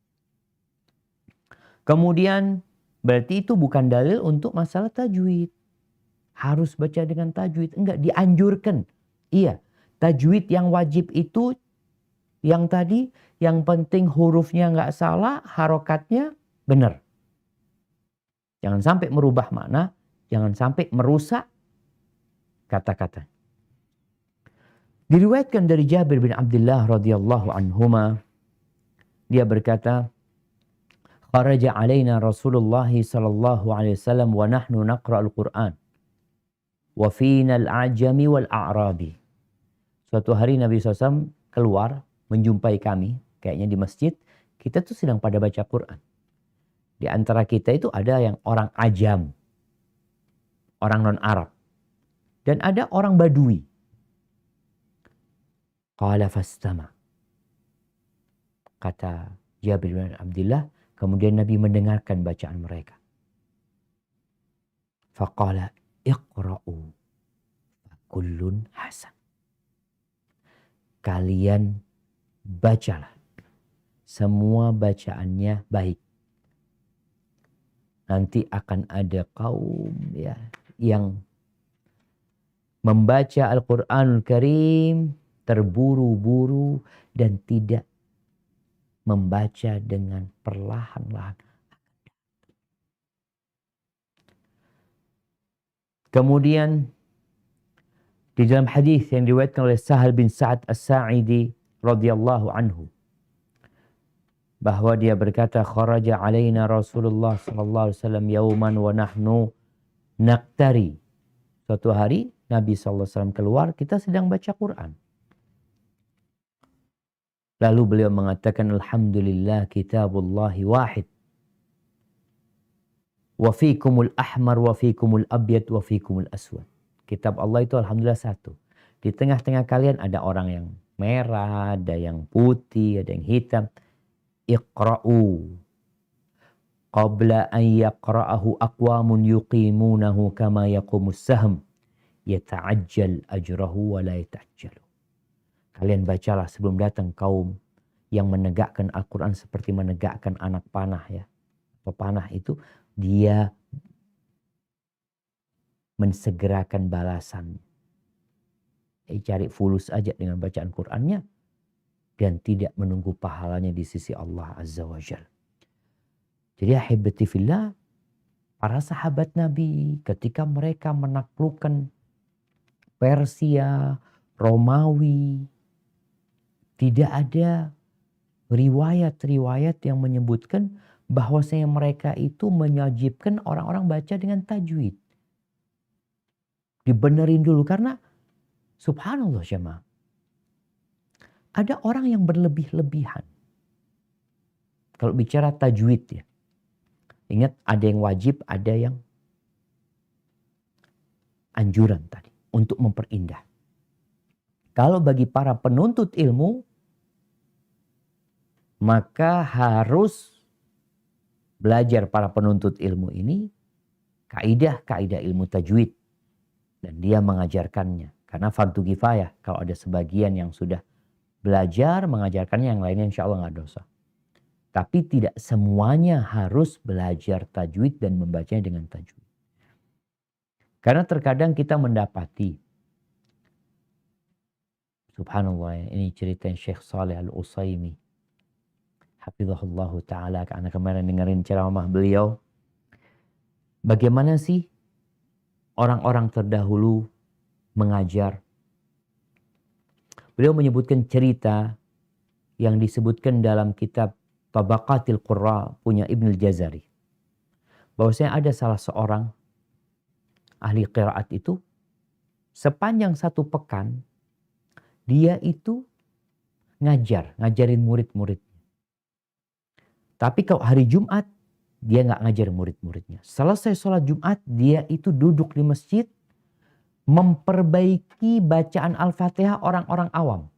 Kemudian berarti itu bukan dalil untuk masalah tajwid. Harus baca dengan tajwid. Enggak, dianjurkan. Iya, tajwid yang wajib itu yang tadi, yang penting hurufnya enggak salah, harokatnya benar. Jangan sampai merubah makna, jangan sampai merusak kata-kata. Diriwayatkan dari Jabir bin Abdullah radhiyallahu anhuma, dia berkata, kharaja alaina Rasulullah sallallahu alaihi wasallam wa nahnu naqra al-Qur'an wa fina al-a'jami wal a'rabi. Suatu hari Nabi SAW keluar menjumpai kami, kayaknya di masjid, kita tuh sedang pada baca Quran. Di antara kita itu ada yang orang ajam, orang non-Arab, dan ada orang Badui. Qala fastama. Kata Jabir bin Abdullah, kemudian Nabi mendengarkan bacaan mereka. Faqala iqra'u kullun hasan. Kalian bacalah. Semua bacaannya baik. Nanti akan ada kaum yang membaca Al-Quranul Karim terburu-buru dan tidak membaca dengan perlahan-lahan. Kemudian di dalam hadis yang diriwayatkan oleh Sahal bin Sa'ad As-Sa'idi radhiyallahu anhu, bahwa dia berkata, kharaja alaina Rasulullah sallallahu alaihi wasallam yauman wa nahnu naqtari. Suatu hari Nabi sallallahu alaihi wasallam keluar, kita sedang baca Quran. Lalu beliau mengatakan, alhamdulillah kitabullahi wahid. Wa fikumul ahmar wa fikumul abyad wa fikumul aswad. Kitab Allah itu alhamdulillah satu. Di tengah-tengah kalian ada orang yang merah, ada yang putih, ada yang hitam. Iqra'u qabla an yaqra'ahu aqwamun yuqimunahu kama yaqumus sahm yata'ajjal ajrahu wa la yata'ajjalu. Kalian bacalah sebelum datang kaum yang menegakkan Al-Quran seperti menegakkan anak panah ya. Pepanah itu dia mensegerakan balasan. Cari fulus aja dengan bacaan Qurannya dan tidak menunggu pahalanya di sisi Allah Azza wa Jalla. Jadi ahibati fillah, para sahabat Nabi ketika mereka menaklukkan Persia, Romawi, tidak ada riwayat-riwayat yang menyebutkan bahwasanya mereka itu menyajibkan orang-orang baca dengan tajwid. Dibenerin dulu karena subhanallah jemaah. Ada orang yang berlebih-lebihan. Kalau bicara tajwid ya. Ingat ada yang wajib, ada yang anjuran tadi untuk memperindah. Kalau bagi para penuntut ilmu, maka harus belajar para penuntut ilmu ini kaidah-kaidah ilmu tajwid. Dan dia mengajarkannya. Karena fardu kifayah. Kalau ada sebagian yang sudah belajar mengajarkannya, yang lainnya insya Allah nggak dosa. Tapi tidak semuanya harus belajar tajwid dan membacanya dengan tajwid. Karena terkadang kita mendapati, subhanallah, ini cerita Syekh Saleh Al-Utsaimin, hafizahullah ta'ala, karena kemarin dengerin ceramah beliau. Bagaimana sih orang-orang terdahulu mengajar? Beliau menyebutkan cerita yang disebutkan dalam kitab Tabaqatil Qurra punya Ibn al-Jazari. Bahwasanya ada salah seorang ahli qiraat itu, sepanjang 1 pekan, dia itu ngajarin murid-muridnya. Tapi kalau hari Jumat, dia nggak ngajar murid-muridnya. Selesai sholat Jumat, dia itu duduk di masjid, memperbaiki bacaan Al-Fatihah orang-orang awam.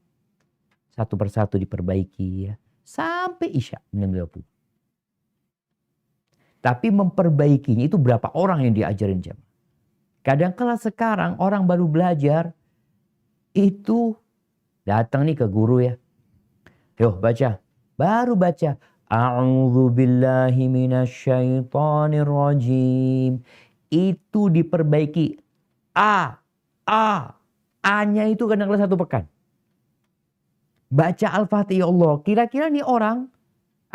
Satu persatu diperbaiki ya. Sampai Isya. Tapi memperbaikinya itu berapa orang yang diajarin jamaah. Kadang-kala sekarang orang baru belajar, itu datang nih ke guru ya. Yo baca. Baru baca. A'udzu billahi minasyaitonir rajim. Itu diperbaiki. A-nya itu kadang-kala 1 pekan. Baca Al-Fatihah, ya Allah. Kira-kira nih orang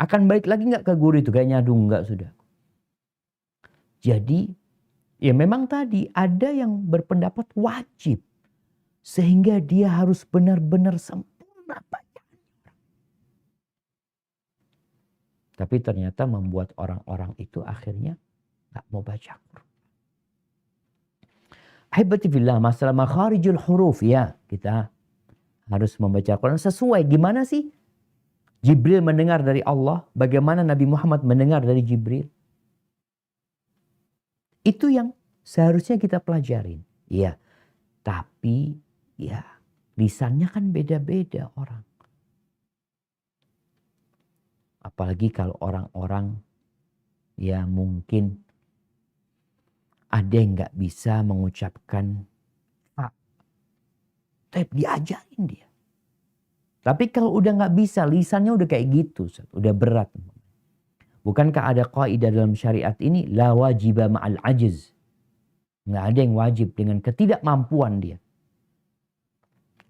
akan balik lagi nggak ke guru itu? Kayaknya aduh nggak sudah. Jadi ya memang tadi ada yang berpendapat wajib. Sehingga dia harus benar-benar sempurna bacaan. Tapi ternyata membuat orang-orang itu akhirnya nggak mau baca Quran. Ahibati fillah, masalah makharijul huruf ya, kita harus membaca Quran sesuai. Gimana sih Jibril mendengar dari Allah? Bagaimana Nabi Muhammad mendengar dari Jibril? Itu yang seharusnya kita pelajarin. Iya. Tapi ya lisannya kan beda-beda orang. Apalagi kalau orang-orang ya mungkin ada yang nggak bisa mengucapkan tapi diajarin dia. Tapi kalau udah nggak bisa, lisannya udah kayak gitu, udah berat. Bukankah ada kaidah dalam syariat ini, la wajiba ma'al ajiz. Nggak ada yang wajib dengan ketidakmampuan dia.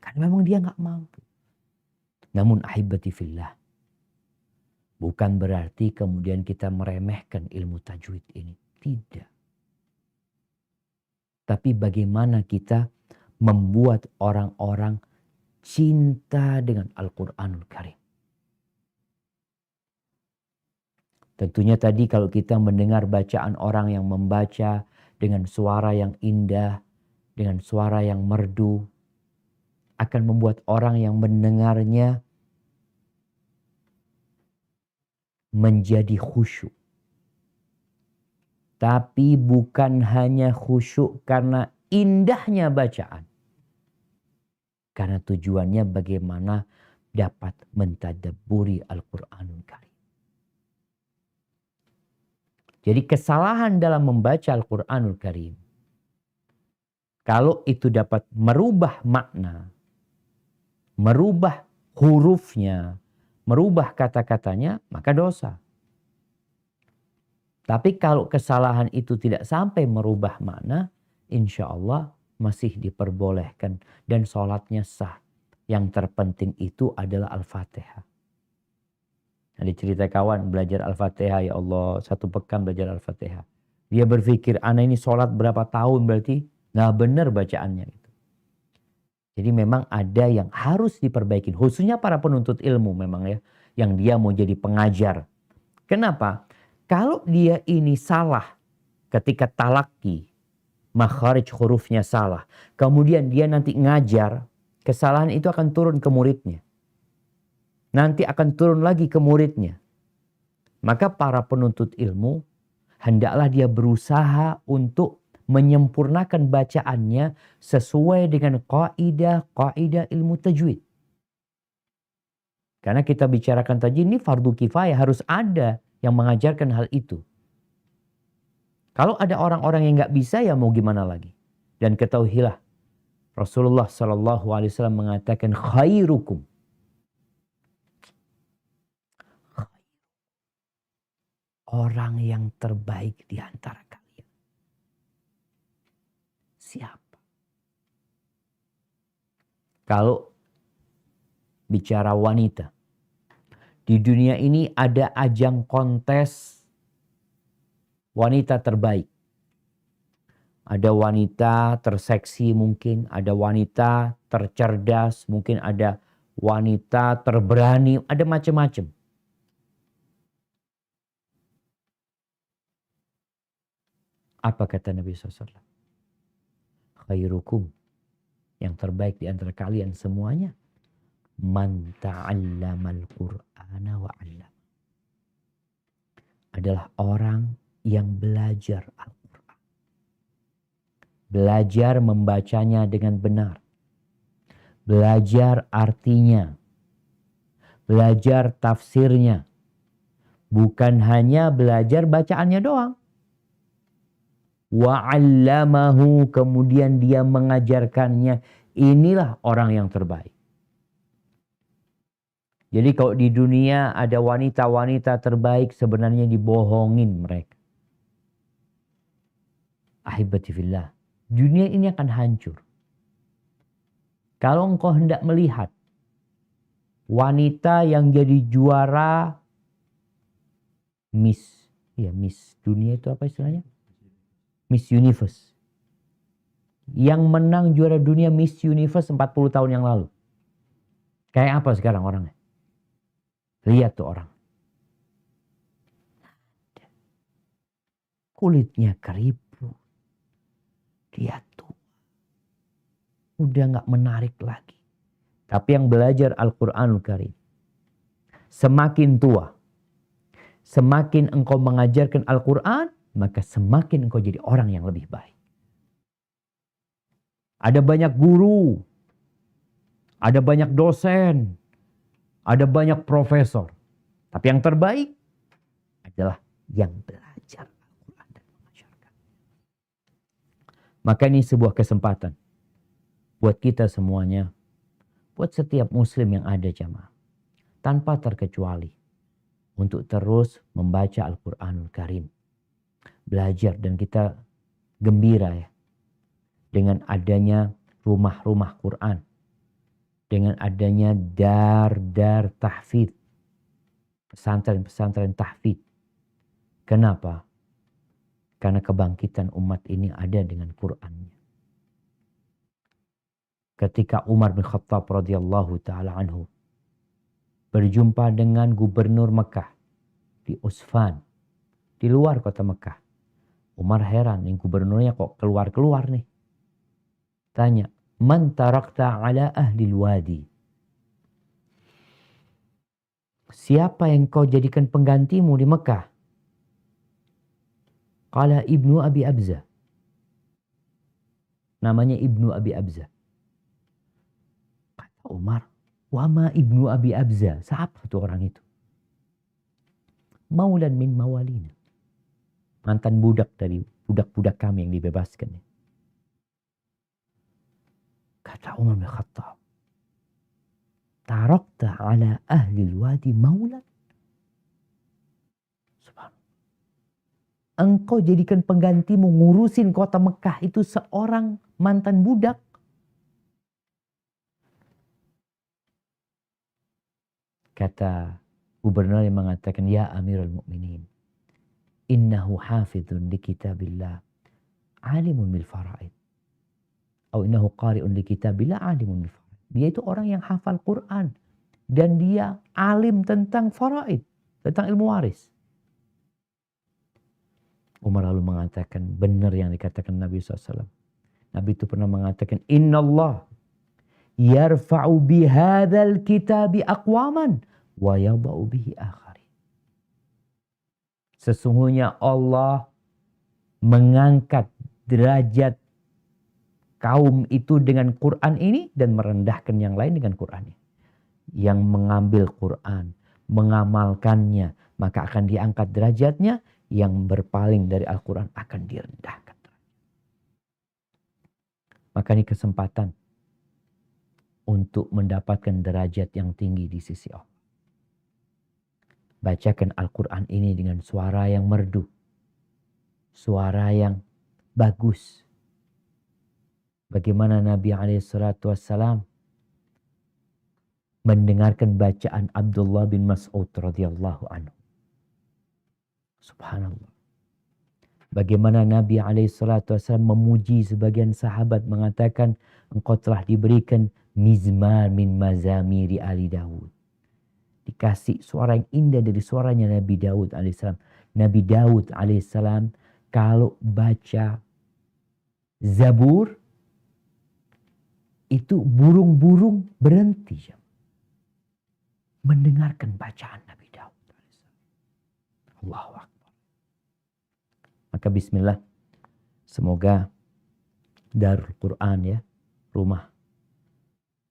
Karena memang dia nggak mampu. Namun ahibati fillah, bukan berarti kemudian kita meremehkan ilmu tajwid ini. Tidak. Tapi bagaimana kita membuat orang-orang cinta dengan Al-Quranul Karim. Tentunya tadi kalau kita mendengar bacaan orang yang membaca dengan suara yang indah, dengan suara yang merdu, akan membuat orang yang mendengarnya menjadi khusyuk. Tapi bukan hanya khusyuk karena indahnya bacaan. Karena tujuannya bagaimana dapat mentadabburi Al-Quranul Karim. Jadi kesalahan dalam membaca Al-Quranul Karim, kalau itu dapat merubah makna, merubah hurufnya, merubah kata-katanya, maka dosa. Tapi kalau kesalahan itu tidak sampai merubah makna, insya Allah masih diperbolehkan dan sholatnya sah. Yang terpenting itu adalah Al-Fatihah. Ada cerita kawan belajar Al-Fatihah, ya Allah 1 pekan belajar Al-Fatihah. Dia berpikir, anak ini sholat berapa tahun berarti nggak benar bacaannya. Jadi memang ada yang harus diperbaiki. Khususnya para penuntut ilmu memang ya. Yang dia mau jadi pengajar. Kenapa? Kalau dia ini salah ketika talaki, makharij hurufnya salah. Kemudian dia nanti ngajar, kesalahan itu akan turun ke muridnya. Nanti akan turun lagi ke muridnya. Maka para penuntut ilmu, hendaklah dia berusaha untuk menyempurnakan bacaannya sesuai dengan kaidah ilmu tajwid. Karena kita bicarakan tajwid ini fardu kifayah, harus ada yang mengajarkan hal itu. Kalau ada orang-orang yang nggak bisa, ya mau gimana lagi. Dan ketahuilah, Rasulullah SAW mengatakan khairukum. orang yang terbaik di antara kalian. Siapa? Kalau bicara wanita, di dunia ini ada ajang kontes wanita terbaik. Ada wanita terseksi mungkin, ada wanita tercerdas, mungkin ada wanita terberani, ada macam-macam. Apa kata Nabi SAW? Khairukum, yang terbaik di antara kalian semuanya, man ta'allamal Qur'ana wa 'allam. Adalah orang yang belajar Al-Quran. Belajar membacanya dengan benar. Belajar artinya. Belajar tafsirnya. Bukan hanya belajar bacaannya doang. Wa 'allamahu, kemudian dia mengajarkannya. Inilah orang yang terbaik. Jadi kalau di dunia ada wanita-wanita terbaik, sebenarnya dibohongin mereka. Ahibati fillah, dunia ini akan hancur. Kalau engkau hendak melihat wanita yang jadi juara Miss dunia itu apa istilahnya? Miss Universe. Yang menang juara dunia Miss Universe 40 tahun yang lalu. Kayak apa sekarang orangnya? Lihat tuh orang. Kulitnya keriput. Dia tuh udah gak menarik lagi. Tapi yang belajar Al-Quranul Karim, semakin tua, semakin engkau mengajarkan Al-Quran, maka semakin engkau jadi orang yang lebih baik. Ada banyak guru, ada banyak dosen, ada banyak profesor. Tapi yang terbaik adalah yang belajar Al-Quran dan mengajarkan. Maka ini sebuah kesempatan buat kita semuanya, buat setiap muslim yang ada jamaah, tanpa terkecuali, untuk terus membaca Al-Quranul Karim. Belajar, dan kita gembira ya dengan adanya rumah-rumah Quran, dengan adanya dar-dar tahfidz, pesantren-pesantren tahfidz. Kenapa? Karena kebangkitan umat ini ada dengan Qurannya. Ketika Umar bin Khattab radhiyallahu taala anhu berjumpa dengan gubernur Mekah di Usfan, di luar kota Mekah. Umar heran, nih gubernurnya kok keluar-keluar nih. Tanya, man tarakta ala ahli wadi? Siapa yang kau jadikan penggantimu di Mekah? Qala Ibnu Abi Abza. Namanya Ibnu Abi Abza. Kata Umar, wama Ibnu Abi Abza? Siapa tuh orang itu? Maulan min mawalina. Mantan budak dari budak-budak kami yang dibebaskan. Kata Umar bin Khattab, tarakta ala ahli wadi maulan. Subhanallah. Engkau jadikan penggantimu ngurusin kota Mekah itu seorang mantan budak. Kata gubernur yang mengatakan, ya Amirul Mukminin, innahu hafidhun li kitabillah, alimun bil faraid. Atau innahu qari'un li kitabillah, alimun bil faraid. Dia itu orang yang hafal Quran. Dan dia alim tentang faraid, tentang ilmu waris. Umar lalu mengatakan, benar yang dikatakan Nabi SAW. Nabi itu pernah mengatakan, innallah yarfa'u bihadzal kitabi aqwaman wa yada'u bihi akharin. Sesungguhnya Allah mengangkat derajat kaum itu dengan Quran ini dan merendahkan yang lain dengan Qurannya. Yang mengambil Quran, mengamalkannya, maka akan diangkat derajatnya. Yang berpaling dari Al-Quran akan direndahkan. Maka ini kesempatan untuk mendapatkan derajat yang tinggi di sisi Allah. Bacakan Al-Quran ini dengan suara yang merdu. Suara yang bagus. Bagaimana Nabi SAW mendengarkan bacaan Abdullah bin Mas'ud radhiyallahu anhu. Subhanallah. Bagaimana Nabi SAW memuji sebagian sahabat, mengatakan, engkau telah diberikan mizmar min mazamiri Ali Daud. Dikasih suara yang indah dari suaranya Nabi Daud alaihissalam. Nabi Daud alaihissalam kalau baca Zabur, itu burung-burung berhenti mendengarkan bacaan Nabi Daud alaihissalam. Allahu Akbar. Maka bismillah, semoga Darul Quran ya, rumah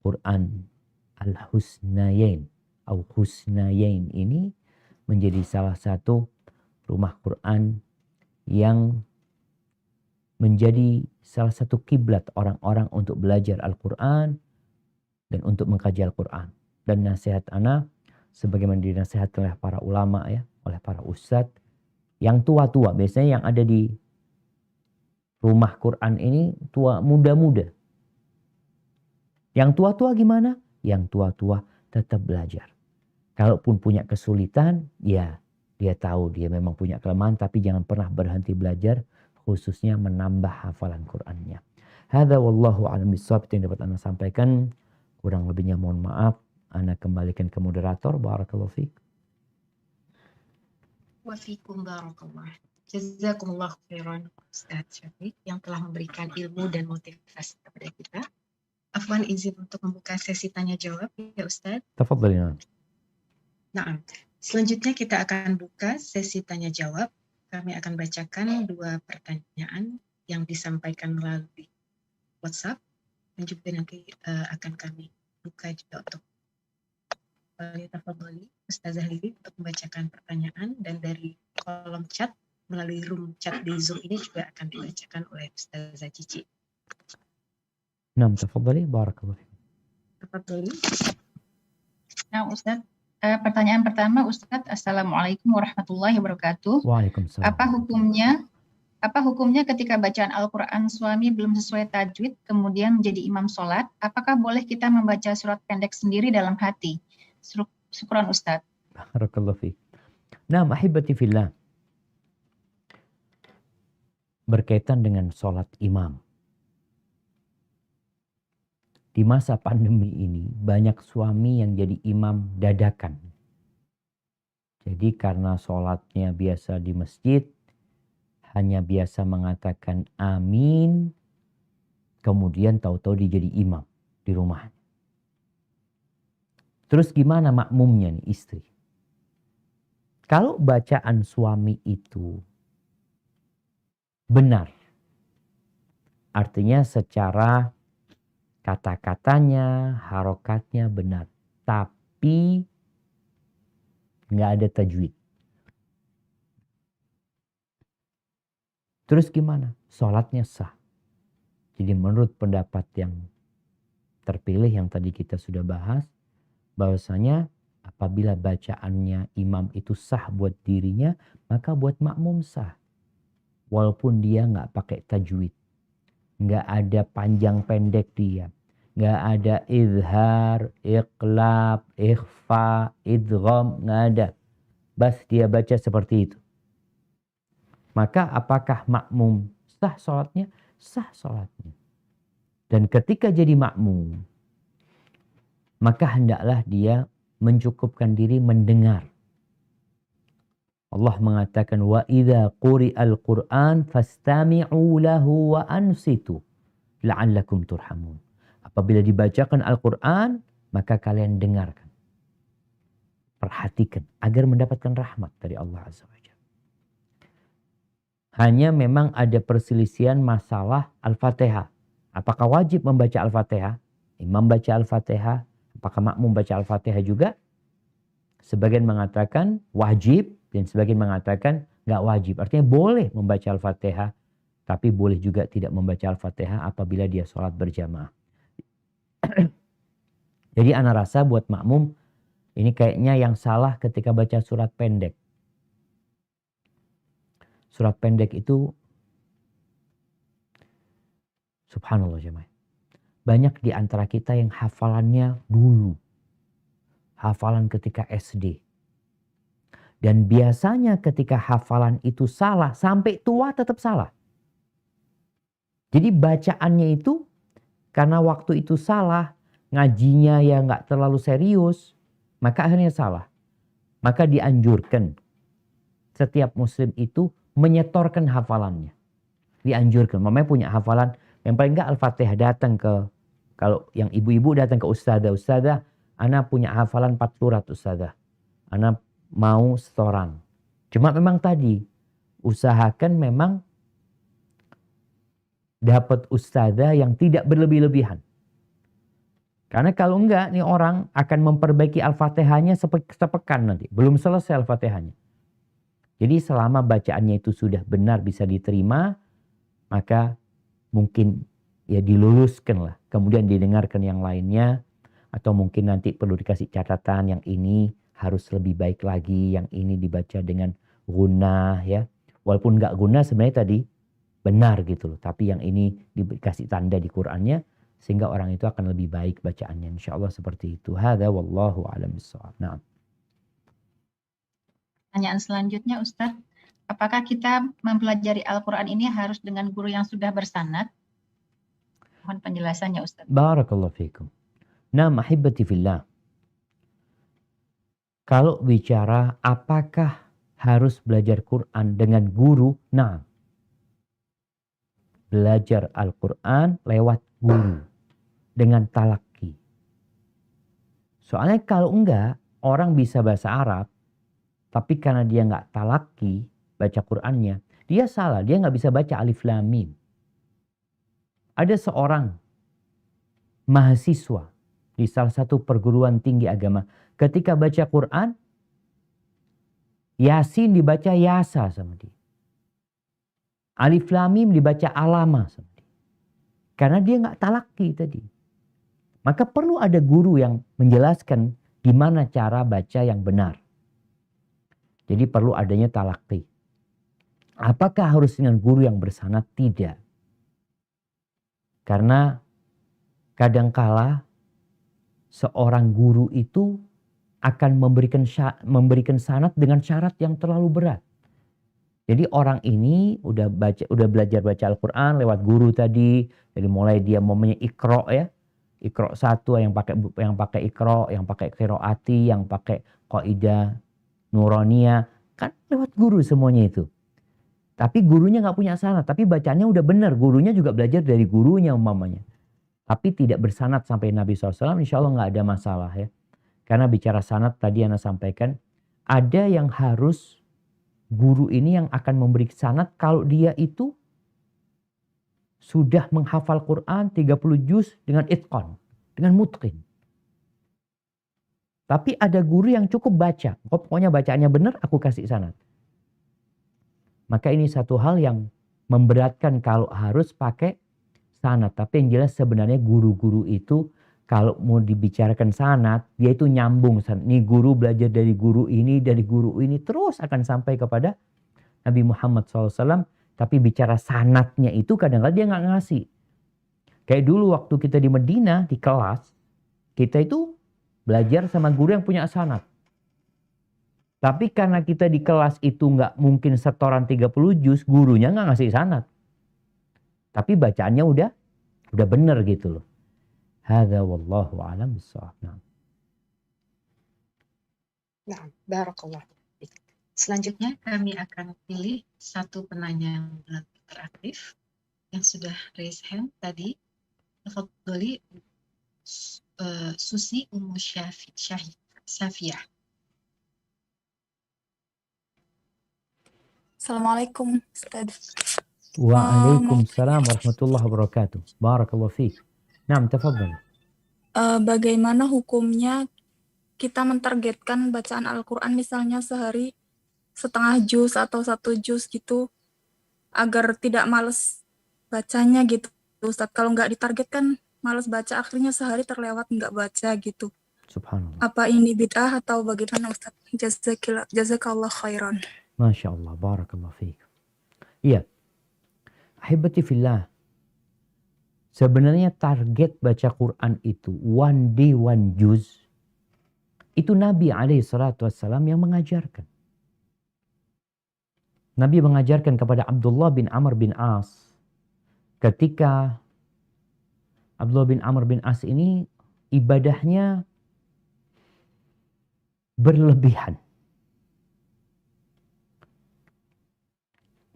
Quran Al-Husnayain atau Husnayain ini menjadi salah satu rumah Quran yang menjadi salah satu kiblat orang-orang untuk belajar Al-Quran dan untuk mengkaji Al-Quran. Dan nasihat ana sebagaimana dinasihatkan oleh para ulama ya, oleh para ustadz yang tua-tua, biasanya yang ada di rumah Quran ini tua muda-muda. Yang tua-tua gimana? Yang tua-tua tetap belajar. Kalaupun punya kesulitan, ya dia tahu dia memang punya kelemahan, tapi jangan pernah berhenti belajar, khususnya menambah hafalan Qur'annya. Hadza wallahu a'lam bishawab, yang dapat Anda sampaikan. Kurang lebihnya mohon maaf. Anda kembalikan ke moderator. Barakallahu fiik. Wa fiikum barakallah. Jazakumullah khairan Ustaz Syafiq yang telah memberikan ilmu dan motivasi kepada kita. Afwan, izin untuk membuka sesi tanya jawab ya Ustaz. Tafadhali. Nah, selanjutnya kita akan buka sesi tanya jawab. Kami akan bacakan 2 pertanyaan yang disampaikan melalui WhatsApp dan juga nanti akan kami buka juga untuk tafadhali Ustazah Lili untuk membacakan pertanyaan, dan dari kolom chat melalui room chat di Zoom ini juga akan dibacakan oleh Ustazah Cici. Naam, tafadhali. Barakallahu fiik. Tafadhali. Nah, Ustaz, pertanyaan pertama, Ustaz. Assalamualaikum warahmatullahi wabarakatuh. Waalaikumsalam. Apa hukumnya ketika bacaan Al-Quran suami belum sesuai tajwid, kemudian menjadi imam sholat? Apakah boleh kita membaca surat pendek sendiri dalam hati? Syukran Ustaz. Barakallahu fiik. Nah, ahibati fillah. Berkaitan dengan sholat imam. Di masa pandemi ini banyak suami yang jadi imam dadakan. Jadi karena sholatnya biasa di masjid, hanya biasa mengatakan amin, kemudian tahu-tahu dia jadi imam di rumah. Terus gimana makmumnya nih, istri? Kalau bacaan suami itu benar, artinya secara kata-katanya, harokatnya benar, tapi nggak ada tajwid. Terus gimana? Sholatnya sah. Jadi menurut pendapat yang terpilih yang tadi kita sudah bahas, bahwasanya apabila bacaannya imam itu sah buat dirinya, maka buat makmum sah. Walaupun dia nggak pakai tajwid, nggak ada panjang pendek dia, nggak ada izhar, iqlab, ikhfa, idgham, nggak ada. Bas dia baca seperti itu. Maka apakah makmum sah sholatnya? Sah sholatnya. Dan ketika jadi makmum, maka hendaklah dia mencukupkan diri mendengar. Allah mengatakan wa idza quri'al Qur'an fastami'u lahu wa ansitu la'allakum turhamun. Apabila dibacakan Al-Qur'an, maka kalian dengarkan. Perhatikan agar mendapatkan rahmat dari Allah Azza wa Jalla. Hanya memang ada perselisihan masalah Al-Fatihah. Apakah wajib membaca Al-Fatihah? Imam baca Al-Fatihah, apakah makmum baca Al-Fatihah juga? Sebagian mengatakan wajib dan sebagian mengatakan nggak wajib. Artinya boleh membaca Al-Fatihah, tapi boleh juga tidak membaca Al-Fatihah apabila dia sholat berjamaah. Jadi ana rasa buat makmum Ini kayaknya yang salah ketika baca surat pendek. Surat pendek itu, subhanallah jemaah. Banyak di antara kita yang hafalannya dulu. Hafalan ketika SD. Dan biasanya ketika hafalan itu salah, sampai tua tetap salah. Jadi bacaannya itu, karena waktu itu salah, ngajinya ya nggak terlalu serius, maka akhirnya salah. Maka dianjurkan setiap muslim itu menyetorkan hafalannya. Dianjurkan, mamanya punya hafalan, yang paling nggak Al-Fatihah datang ke, kalau yang ibu-ibu datang ke ustadzah, ana punya hafalan 4 surat ustadzah. Ana mau setoran. Cuma memang tadi, usahakan memang dapat ustadzah yang tidak berlebih-lebihan. Karena kalau enggak, nih orang akan memperbaiki Al-Fatihahnya sepekan nanti. Belum selesai Al-Fatihahnya. Jadi selama bacaannya itu sudah benar bisa diterima, maka mungkin ya diluluskan lah. Kemudian didengarkan yang lainnya. Atau mungkin nanti perlu dikasih catatan yang ini harus lebih baik lagi. Yang ini dibaca dengan gunnah ya. Walaupun enggak gunnah sebenarnya tadi benar gitu loh. Tapi yang ini dikasih tanda di Qur'annya. Sehingga orang itu akan lebih baik bacaannya. Insya Allah seperti itu. Hadza wallahu a'lam bishawab. Nah. Pertanyaan selanjutnya Ustadz, apakah kita mempelajari Al-Quran ini harus dengan guru yang sudah bersanad? Mohon penjelasannya Ustadz. Barakallahu fikum. Nah, ahibati fillah. Kalau bicara apakah harus belajar Quran dengan guru? Nah. Belajar Al-Quran lewat guru. Dengan talaki. Soalnya kalau enggak, orang bisa bahasa Arab, tapi karena dia enggak talaki baca Qur'annya, dia salah, dia enggak bisa baca alif lam mim. Ada seorang mahasiswa di salah satu perguruan tinggi agama, ketika baca Qur'an, Yasin dibaca Yasa sama dia. Alif lam mim dibaca Alama sama dia. Karena dia enggak talaki tadi. Maka perlu ada guru yang menjelaskan gimana cara baca yang benar. Jadi perlu adanya talaqi. Apakah harus dengan guru yang bersanad? Tidak. Karena kadangkala seorang guru itu akan memberikan sanad dengan syarat yang terlalu berat. Jadi orang ini udah belajar baca Al-Quran lewat guru tadi. Dari mulai dia momennya Iqra ya. Iqra 1 yang pakai Iqra, yang pakai qiraati, yang pakai qaidah nuraniyah, kan lewat guru semuanya itu. Tapi gurunya nggak punya sanad, tapi bacanya udah benar, gurunya juga belajar dari gurunya umpamanya. Tapi tidak bersanad sampai Nabi SAW, insya Allah nggak ada masalah ya. Karena bicara sanad tadi Anda sampaikan, ada yang harus guru ini yang akan memberi sanad kalau dia itu sudah menghafal Quran 30 juz dengan itqan, dengan mutqin. Tapi ada guru yang cukup baca. Pokoknya bacaannya benar, aku kasih sanad. Maka ini satu hal yang memberatkan kalau harus pakai sanad. Tapi yang jelas sebenarnya guru-guru itu kalau mau dibicarakan sanad, dia itu nyambung. Nih guru belajar dari guru ini, terus akan sampai kepada Nabi Muhammad SAW. Tapi bicara sanadnya itu kadang-kadang dia nggak ngasih. Kayak dulu waktu kita di Medina, di kelas, kita itu belajar sama guru yang punya sanad. Tapi karena kita di kelas itu nggak mungkin setoran 30 juz, gurunya nggak ngasih sanad. Tapi bacaannya udah bener gitu loh. Hadza wallahu a'lam bishawab. Nah, barakallah. Selanjutnya kami akan pilih satu penanya yang lebih interaktif yang sudah raise hand tadi. Tafadholi Susi Ummu Syafiyah. Assalamualaikum Ustaz. Waalaikumsalam warahmatullahi wabarakatuh. Barakallahu fiik. Naam, tafadhal. Bagaimana hukumnya kita mentargetkan bacaan Al-Quran misalnya sehari setengah juz atau 1 juz gitu agar tidak males bacanya gitu Ustaz. Kalau nggak ditargetkan males baca, akhirnya sehari terlewat nggak baca gitu. Subhanallah. Apa ini bid'ah atau bagaimana Ustaz? Jazakallah khairan. Masya Allah. Barakallah fiik. Iya. Ahibati fillah. Sebenarnya target baca Quran itu one day one juz. Itu Nabi SAW yang mengajarkan. Nabi mengajarkan kepada Abdullah bin Amr bin As. Ketika Abdullah bin Amr bin As ini ibadahnya berlebihan.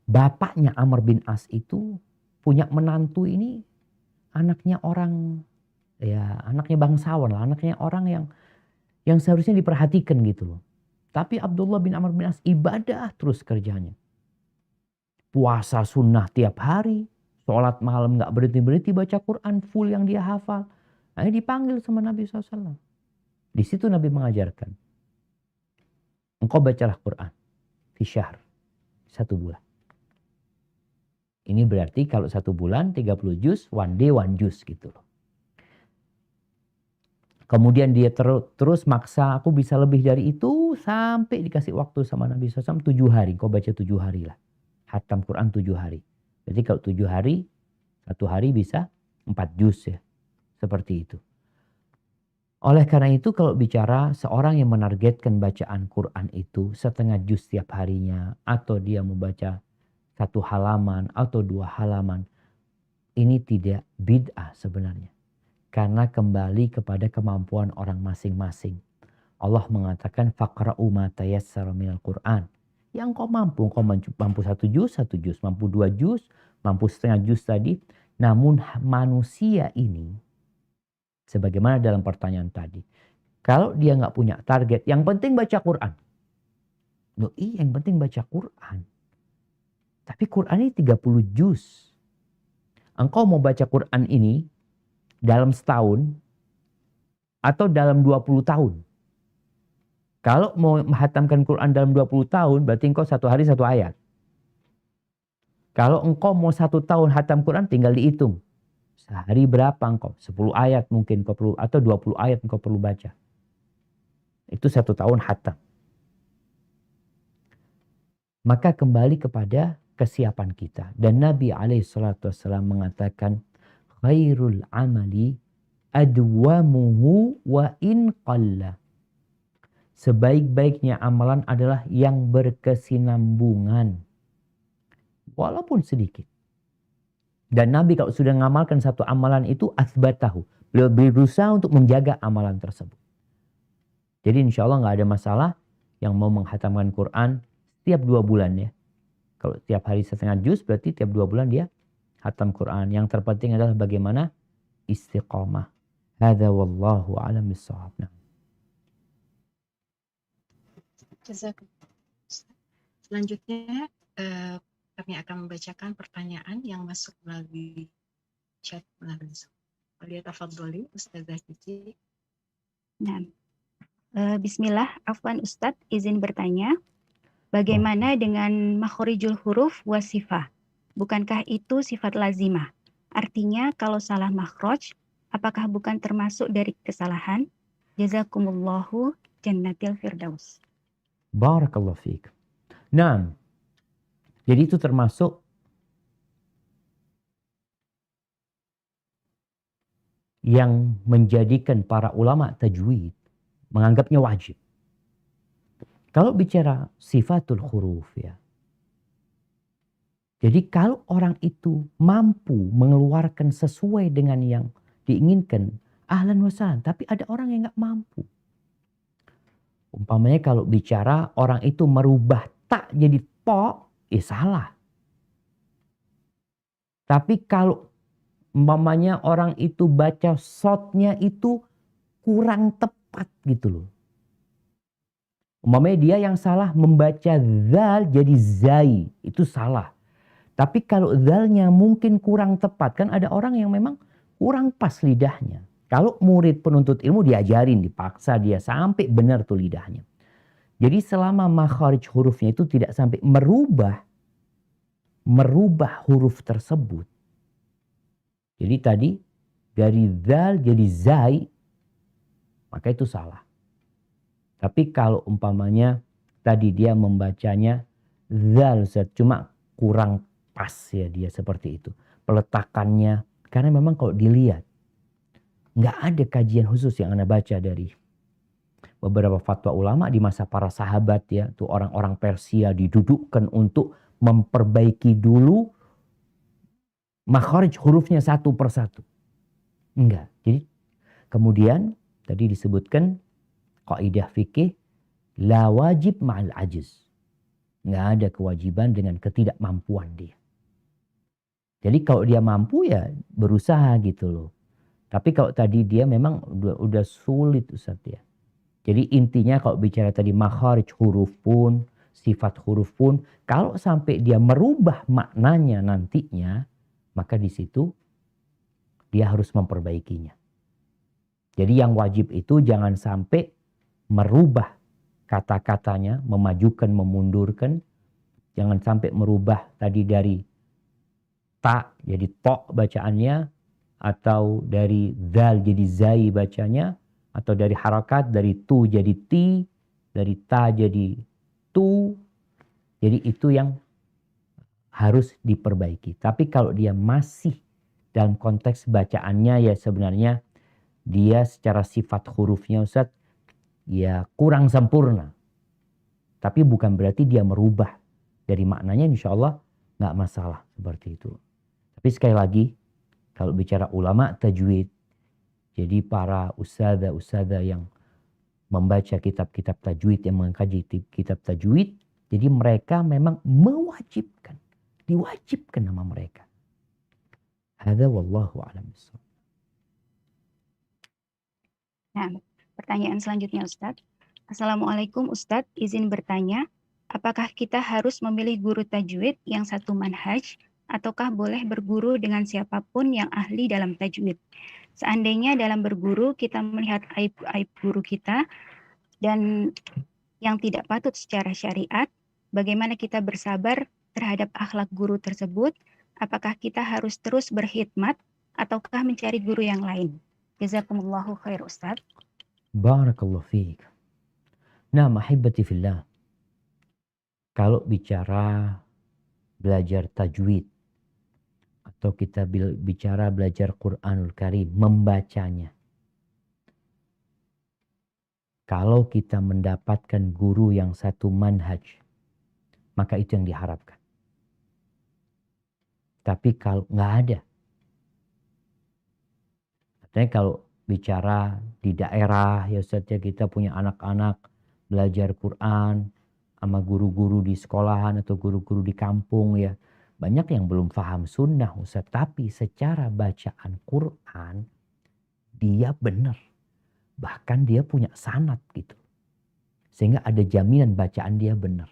Bapaknya Amr bin As itu punya menantu ini anaknya orang, ya anaknya bangsawan lah, anaknya orang yang seharusnya diperhatikan gitu loh. Tapi Abdullah bin Amr bin As ibadah terus kerjanya. Puasa sunnah tiap hari, sholat malam gak berhenti-berhenti baca Quran full yang dia hafal. Akhirnya dipanggil sama Nabi SAW. Di situ Nabi mengajarkan, engkau bacalah Quran fi syahr, 1 bulan. Ini berarti kalau 1 bulan 30 juz, one day one juz gitu loh. Kemudian dia terus maksa, aku bisa lebih dari itu, sampai dikasih waktu sama Nabi SAW 7 hari. Kau baca 7 hari lah. Hatam Quran 7 hari. Jadi kalau 7 hari, 1 hari bisa 4 juz ya. Seperti itu. Oleh karena itu kalau bicara seorang yang menargetkan bacaan Quran itu setengah juz setiap harinya, atau dia membaca 1 halaman atau 2 halaman, ini tidak bid'ah sebenarnya. Karena kembali kepada kemampuan orang masing-masing. Allah mengatakan faqra'u ma tayassara minal Qur'an. Yang kau mampu 1 juz, 1 juz, mampu 2 juz, mampu setengah juz tadi. Namun manusia ini, sebagaimana dalam pertanyaan tadi, kalau dia nggak punya target, yang penting baca Quran. Loh iya, yang penting baca Quran. Tapi Quran ini 30 juz. Engkau mau baca Quran ini dalam setahun atau dalam 20 tahun. Kalau mau menghatamkan Quran dalam 20 tahun, berarti engkau 1 hari 1 ayat. Kalau engkau mau 1 tahun hatam Quran, tinggal dihitung. Sehari berapa engkau? 10 ayat mungkin engkau perlu, atau 20 ayat engkau perlu baca. Itu 1 tahun hatam. Maka kembali kepada kesiapan kita. Dan Nabi SAW mengatakan, khairul amali adwamuhu wa in qalla. Sebaik-baiknya amalan adalah yang berkesinambungan. Walaupun sedikit. Dan Nabi kalau sudah mengamalkan 1 amalan itu, athbatahu. Beliau berusaha untuk menjaga amalan tersebut. Jadi insya Allah gak ada masalah yang mau menghatamkan Quran setiap 2 bulan ya. Kalau tiap hari setengah juz, berarti tiap 2 bulan dia hatam Quran. Yang terpenting adalah bagaimana istiqamah. Hadza wallahu a'lam bissawab. Selanjutnya kami akan membacakan pertanyaan yang masuk melalui chat melalui Zoom. Tafadholi Ustazah Cici. Nah, bismillah, afwan Ustadz, izin bertanya. Bagaimana dengan makhrijul huruf wasifah? Bukankah itu sifat lazimah? Artinya kalau salah makhraj, apakah bukan termasuk dari kesalahan? Jazakumullahu jannatil firdaus. Barakallahu fiik. Nah, jadi itu termasuk yang menjadikan para ulama tajwid menganggapnya wajib. Kalau bicara sifatul huruf ya. Jadi kalau orang itu mampu mengeluarkan sesuai dengan yang diinginkan, ahlan wa sahlan. Tapi ada orang yang nggak mampu. Umpamanya kalau bicara orang itu merubah tak jadi po, salah. Tapi kalau umpamanya orang itu baca shotnya itu kurang tepat gitu loh. Umpamanya dia yang salah membaca zal jadi zai, itu salah. Tapi kalau zalnya mungkin kurang tepat, kan ada orang yang memang kurang pas lidahnya. Kalau murid penuntut ilmu diajarin, dipaksa dia sampai benar tuh lidahnya. Jadi selama makharij hurufnya itu tidak sampai merubah huruf tersebut. Jadi tadi dari zal jadi zai, maka itu salah. Tapi kalau umpamanya tadi dia membacanya zal, cuma kurang pas ya dia seperti itu. Peletakannya, karena memang kalau dilihat, nggak ada kajian khusus yang Anda baca dari beberapa fatwa ulama di masa para sahabat ya. Tuh orang-orang Persia didudukkan untuk memperbaiki dulu makharij hurufnya satu persatu. Enggak. Jadi kemudian tadi disebutkan kaidah fikih la wajib ma'al ajiz. Nggak ada kewajiban dengan ketidakmampuan dia. Jadi kalau dia mampu ya berusaha gitu loh. Tapi kalau tadi dia memang udah sulit Ustaz ya. Jadi intinya kalau bicara tadi makharij huruf pun, sifat huruf pun, kalau sampai dia merubah maknanya nantinya, maka di situ dia harus memperbaikinya. Jadi yang wajib itu jangan sampai merubah kata-katanya, memajukan, memundurkan. Jangan sampai merubah tadi dari ta jadi to bacaannya, atau dari zal jadi zai bacanya, atau dari harakat dari tu jadi ti, dari ta jadi tu. Jadi itu yang harus diperbaiki. Tapi kalau dia masih dalam konteks bacaannya ya sebenarnya dia secara sifat hurufnya Ustaz ya kurang sempurna. Tapi bukan berarti dia merubah dari maknanya, insya Allah nggak masalah seperti itu. Tapi sekali lagi kalau bicara ulama tajwid, jadi para ustadzah yang membaca kitab-kitab tajwid, yang mengkaji kitab tajwid, jadi mereka memang mewajibkan, diwajibkan nama mereka. Hadza wallahu a'lam bishawab. Nah, pertanyaan selanjutnya Ustadz. Assalamualaikum Ustadz, izin bertanya, apakah kita harus memilih guru tajwid yang satu manhaj, ataukah boleh berguru dengan siapapun yang ahli dalam tajwid? Seandainya dalam berguru kita melihat aib-aib guru kita dan yang tidak patut secara syariat, bagaimana kita bersabar terhadap akhlak guru tersebut? Apakah kita harus terus berkhidmat ataukah mencari guru yang lain? Jazakumullahu khair Ustaz. Barakallahu fiik. Nah, mahibati fillah. Kalau bicara belajar tajwid atau kita bicara belajar Quranul Karim, membacanya. Kalau kita mendapatkan guru yang satu manhaj, maka itu yang diharapkan. Tapi kalau nggak ada, katanya kalau bicara di daerah ya Ustaz ya, kita punya anak-anak belajar Quran sama guru-guru di sekolahan atau guru-guru di kampung ya, banyak yang belum paham sunnah Ustaz, tapi secara bacaan Quran dia benar, bahkan dia punya sanad gitu, sehingga ada jaminan bacaan dia benar.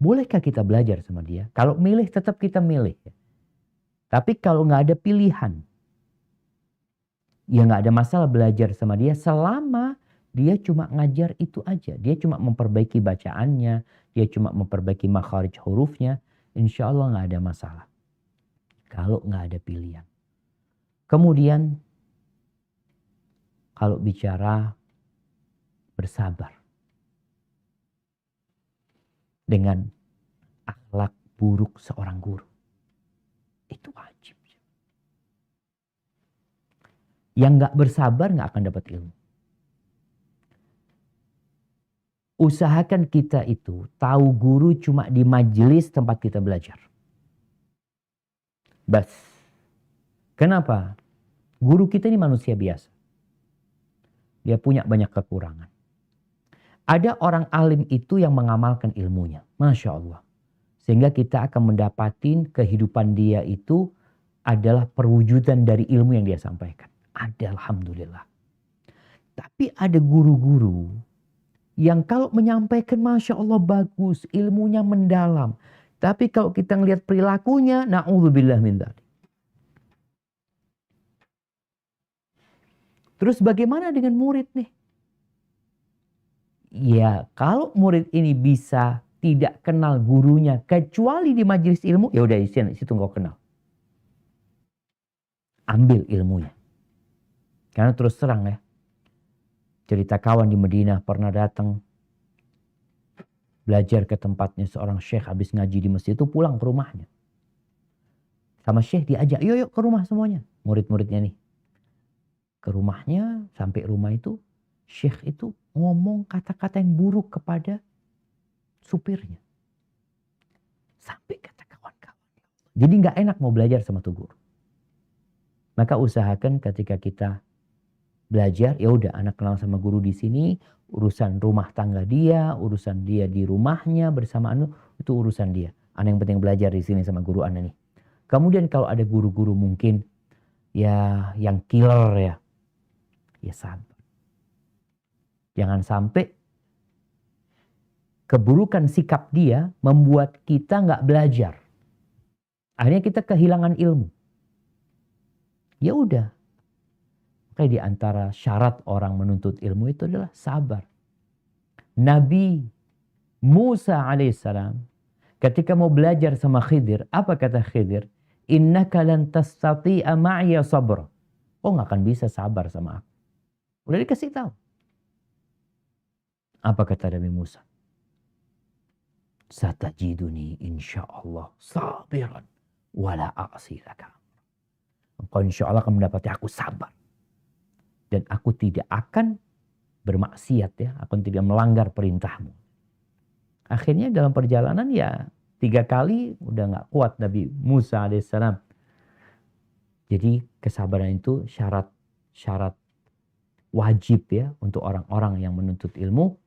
Bolehkah kita belajar sama dia? Kalau milih tetap kita milih ya. Tapi kalau nggak ada pilihan, ya nggak ada masalah belajar sama dia selama dia cuma ngajar itu aja. Dia cuma memperbaiki bacaannya, dia cuma memperbaiki makharij hurufnya, insya Allah nggak ada masalah. Kalau nggak ada pilihan. Kemudian kalau bicara bersabar dengan akhlak buruk seorang guru, itu wajib. Yang nggak bersabar nggak akan dapat ilmu. Usahakan kita itu tahu guru cuma di majelis tempat kita belajar. Bas. Kenapa? Guru kita ini manusia biasa. Dia punya banyak kekurangan. Ada orang alim itu yang mengamalkan ilmunya. Masya Allah. Sehingga kita akan mendapatin kehidupan dia itu adalah perwujudan dari ilmu yang dia sampaikan. Ada, alhamdulillah. Tapi ada guru-guru yang kalau menyampaikan Masya Allah bagus, ilmunya mendalam. Tapi kalau kita ngelihat perilakunya, na'udzubillah min dzalik. Terus bagaimana dengan murid nih? Ya kalau murid ini bisa tidak kenal gurunya kecuali di majelis ilmu, ya udah di situ nggak kenal. Ambil ilmunya. Karena terus terang ya, cerita kawan di Madinah pernah datang belajar ke tempatnya seorang syekh habis ngaji di masjid itu pulang ke rumahnya. Sama syekh diajak, yuk ke rumah semuanya. Murid-muridnya nih. Ke rumahnya, sampai rumah itu, syekh itu ngomong kata-kata yang buruk kepada supirnya. Sampai kata kawan-kawan. Jadi nggak enak mau belajar sama tuh guru. Maka usahakan ketika kita belajar, ya udah anak kenal sama guru di sini, urusan rumah tangga dia, urusan dia di rumahnya bersama anu, itu urusan dia. Anak yang penting belajar di sini sama guru anak nih. Kemudian kalau ada guru-guru mungkin ya yang killer ya sabar. Jangan sampai keburukan sikap dia membuat kita nggak belajar. Akhirnya kita kehilangan ilmu. Ya udah. Kayak di antara syarat orang menuntut ilmu itu adalah sabar. Nabi Musa alaihissalam ketika mau belajar sama Khidir, apa kata Khidir? Innaka lan tastati'a ma'iya sabra. Oh, nggak akan bisa sabar sama aku. Udah dikasih tahu. Apa kata Nabi Musa? Satajiduni insyaallah sabiran wala a'si laka. Engkau insyaallah akan mendapati aku sabar. Dan aku tidak akan bermaksiat ya. Aku tidak melanggar perintahmu. Akhirnya dalam perjalanan ya 3 kali udah gak kuat Nabi Musa alaihissalam. Jadi kesabaran itu syarat wajib ya untuk orang-orang yang menuntut ilmu.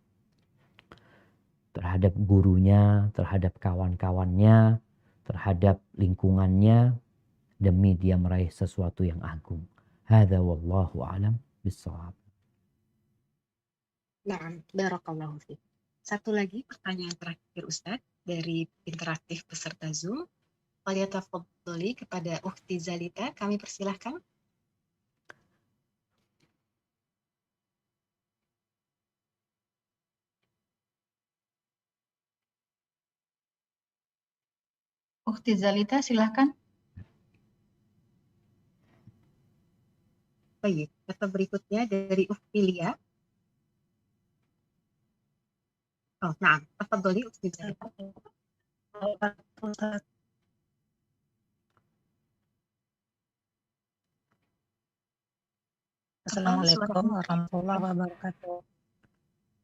Terhadap gurunya, terhadap kawan-kawannya, terhadap lingkungannya. Demi dia meraih sesuatu yang agung. Hadza wallahu a'lam bissawab. Nah, barakallahu fiik. Satu lagi pertanyaan terakhir Ustadz dari interaktif peserta Zoom. Falyatafaddali kepada Ukhti Zalita, kami persilahkan. Ukhti Zalita, silahkan. Baik, kata berikutnya dari Ukhti Lia. Oh, nah, tafadhali Ukhti Zalita. Assalamualaikum warahmatullahi wabarakatuh.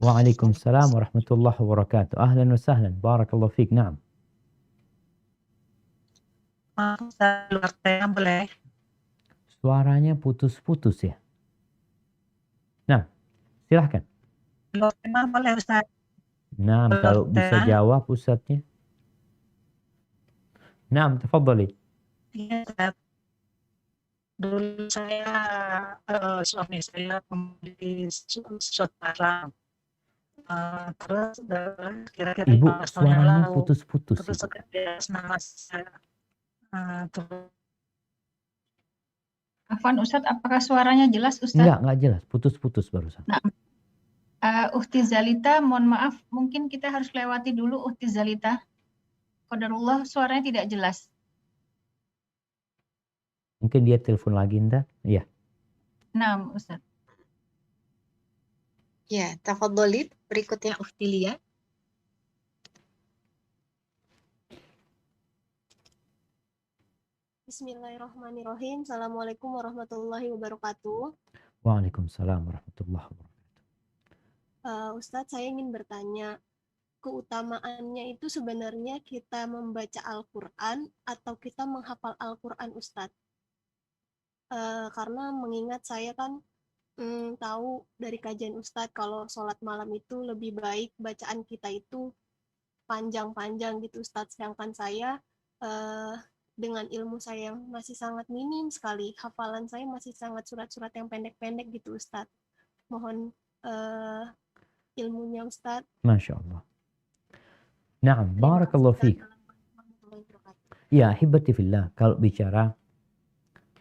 Waalaikumsalam warahmatullahi wabarakatuh. Ahlan wa sahlan. Barakallahu fiik. Naam. Maaf, saya luar tema boleh? Suaranya putus-putus ya. Nah, silahkan. Luar tema boleh Ustaz? Nah, kalau bisa jawab Ustadznya. Nah, tafadhali. Iya Ustaz. Dulu saya, suami saya membeli sesuatu barang. Terus kira-kira Ibu, 5 tahun yang suaranya lalu. putus-putus. Terus Ibu. atas nama saya. Terus Afwan Ustadz, apakah suaranya jelas Ustadz? Enggak jelas. Putus-putus barusan. Nah, Ukhti Zalita, mohon maaf, mungkin kita harus lewati dulu Ukhti Zalita. Qadarullah, suaranya tidak jelas. Mungkin dia telepon lagi ntar. Iya. Nah, Ustadz. Ya, tafadhali berikutnya Ukhti Lia. Bismillahirrahmanirrahim. Assalamualaikum warahmatullahi wabarakatuh. Waalaikumsalam warahmatullahi wabarakatuh. Ustadz, saya ingin bertanya, keutamaannya itu sebenarnya kita membaca Al-Quran atau kita menghafal Al-Quran, Ustadz? Karena mengingat saya kan tahu dari kajian Ustadz kalau sholat malam itu lebih baik bacaan kita itu panjang-panjang gitu, Ustadz. Sedangkan saya dengan ilmu saya yang masih sangat minim sekali, hafalan saya masih sangat surat-surat yang pendek-pendek gitu, Ustadz. Mohon ilmunya Ustadz. Masya Allah. Naam, barakallahu fiik. Ya, hibati fillah. Kalau bicara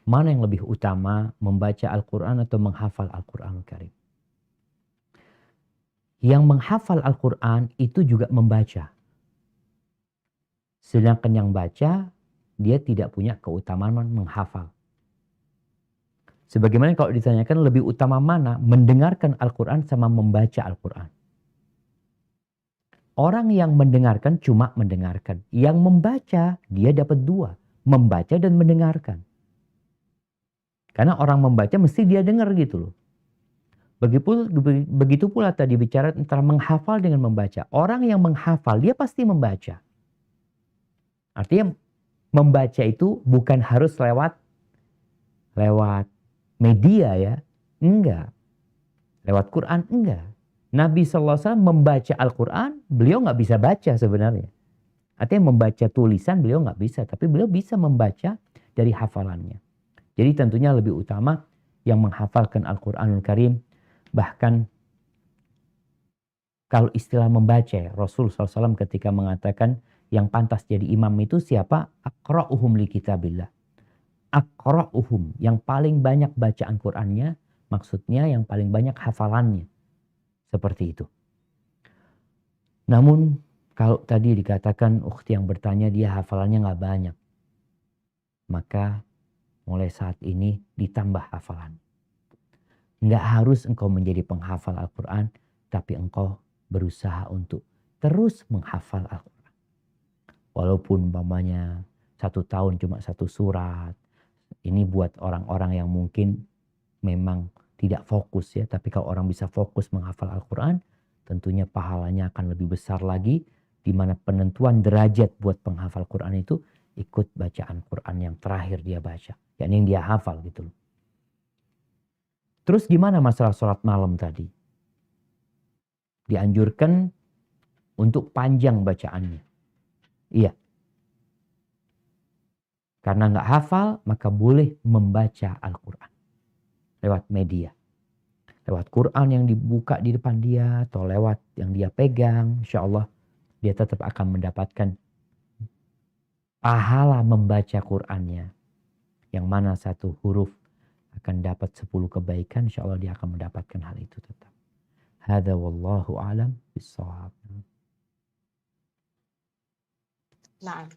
mana yang lebih utama, membaca Al-Quran atau menghafal Al-Quranul Karim? Yang menghafal Al-Quran itu juga membaca. Sedangkan yang baca, dia tidak punya keutamaan menghafal. Sebagaimana kalau ditanyakan lebih utama mana, mendengarkan Al-Quran sama membaca Al-Quran. Orang yang mendengarkan cuma mendengarkan. Yang membaca, dia dapat dua. Membaca dan mendengarkan. Karena orang membaca mesti dia dengar gitu loh. Begitu pula tadi bicara tentang menghafal dengan membaca. Orang yang menghafal, dia pasti membaca. Artinya membaca itu bukan harus lewat media ya. Enggak. Lewat Quran, enggak. Nabi SAW membaca Al-Quran, beliau nggak bisa baca sebenarnya. Artinya membaca tulisan beliau nggak bisa, tapi beliau bisa membaca dari hafalannya. Jadi tentunya lebih utama yang menghafalkan Al-Quranul Karim. Bahkan kalau istilah membaca, Rasul SAW ketika mengatakan yang pantas jadi imam itu siapa? Aqra'uhum li kitabillah. Aqra'uhum, yang paling banyak bacaan Qur'annya, maksudnya yang paling banyak hafalannya. Seperti itu. Namun kalau tadi dikatakan ukhti yang bertanya dia hafalannya nggak banyak, maka mulai saat ini ditambah hafalan. Nggak harus engkau menjadi penghafal Al-Quran, tapi engkau berusaha untuk terus menghafal Al-Quran. Walaupun umpamanya 1 tahun cuma 1 surat. Ini buat orang-orang yang mungkin memang tidak fokus ya. Tapi kalau orang bisa fokus menghafal Al-Quran, tentunya pahalanya akan lebih besar lagi. Di mana penentuan derajat buat penghafal Quran itu ikut bacaan Quran yang terakhir dia baca. Yang dia hafal gitu loh. Terus gimana masalah sholat malam tadi? Dianjurkan untuk panjang bacaannya. Iya. Karena nggak hafal, maka boleh membaca Al-Quran. Lewat media. Lewat Quran yang dibuka di depan dia, atau lewat yang dia pegang. Insya Allah dia tetap akan mendapatkan pahala membaca Qurannya. Yang mana 1 huruf akan dapat 10 kebaikan, insya Allah dia akan mendapatkan hal itu tetap. Hadza wallahu a'lam bishawab. Nah,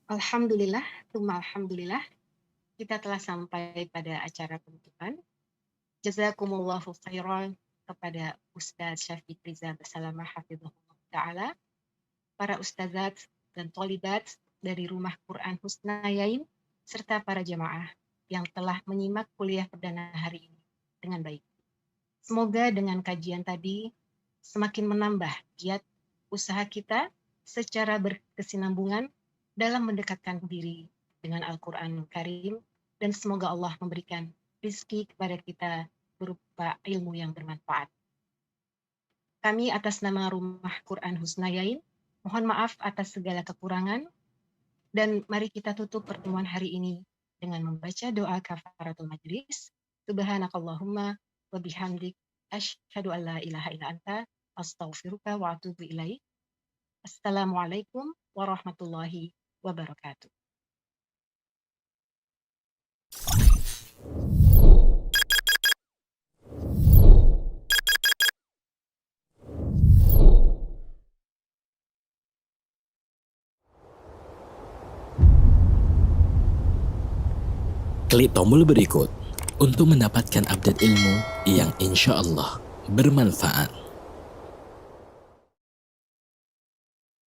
alhamdulillah, alhamdulillah, kita telah sampai pada acara penutupan. Jazakumullahu khairan kepada Ustaz Syafiq Riza Bersalamah hafizahullah ta'ala, para ustazat dan tholibat dari Rumah Quran Husnayain, serta para jamaah yang telah menyimak kuliah perdana hari ini dengan baik. Semoga dengan kajian tadi semakin menambah giat usaha kita secara berkesinambungan dalam mendekatkan diri dengan Al-Quran Karim, dan semoga Allah memberikan rizki kepada kita berupa ilmu yang bermanfaat. Kami atas nama Rumah Quran Husnayain, mohon maaf atas segala kekurangan, dan mari kita tutup pertemuan hari ini dengan membaca doa kafaratul majlis. Subhanakallahumma wa bihamdik asyhadu an la ilaha illa anta astaghfiruka wa atubu ilaik. Assalamualaikum warahmatullahi wabarakatuh. Klik tombol berikut untuk mendapatkan update ilmu yang insya Allah bermanfaat.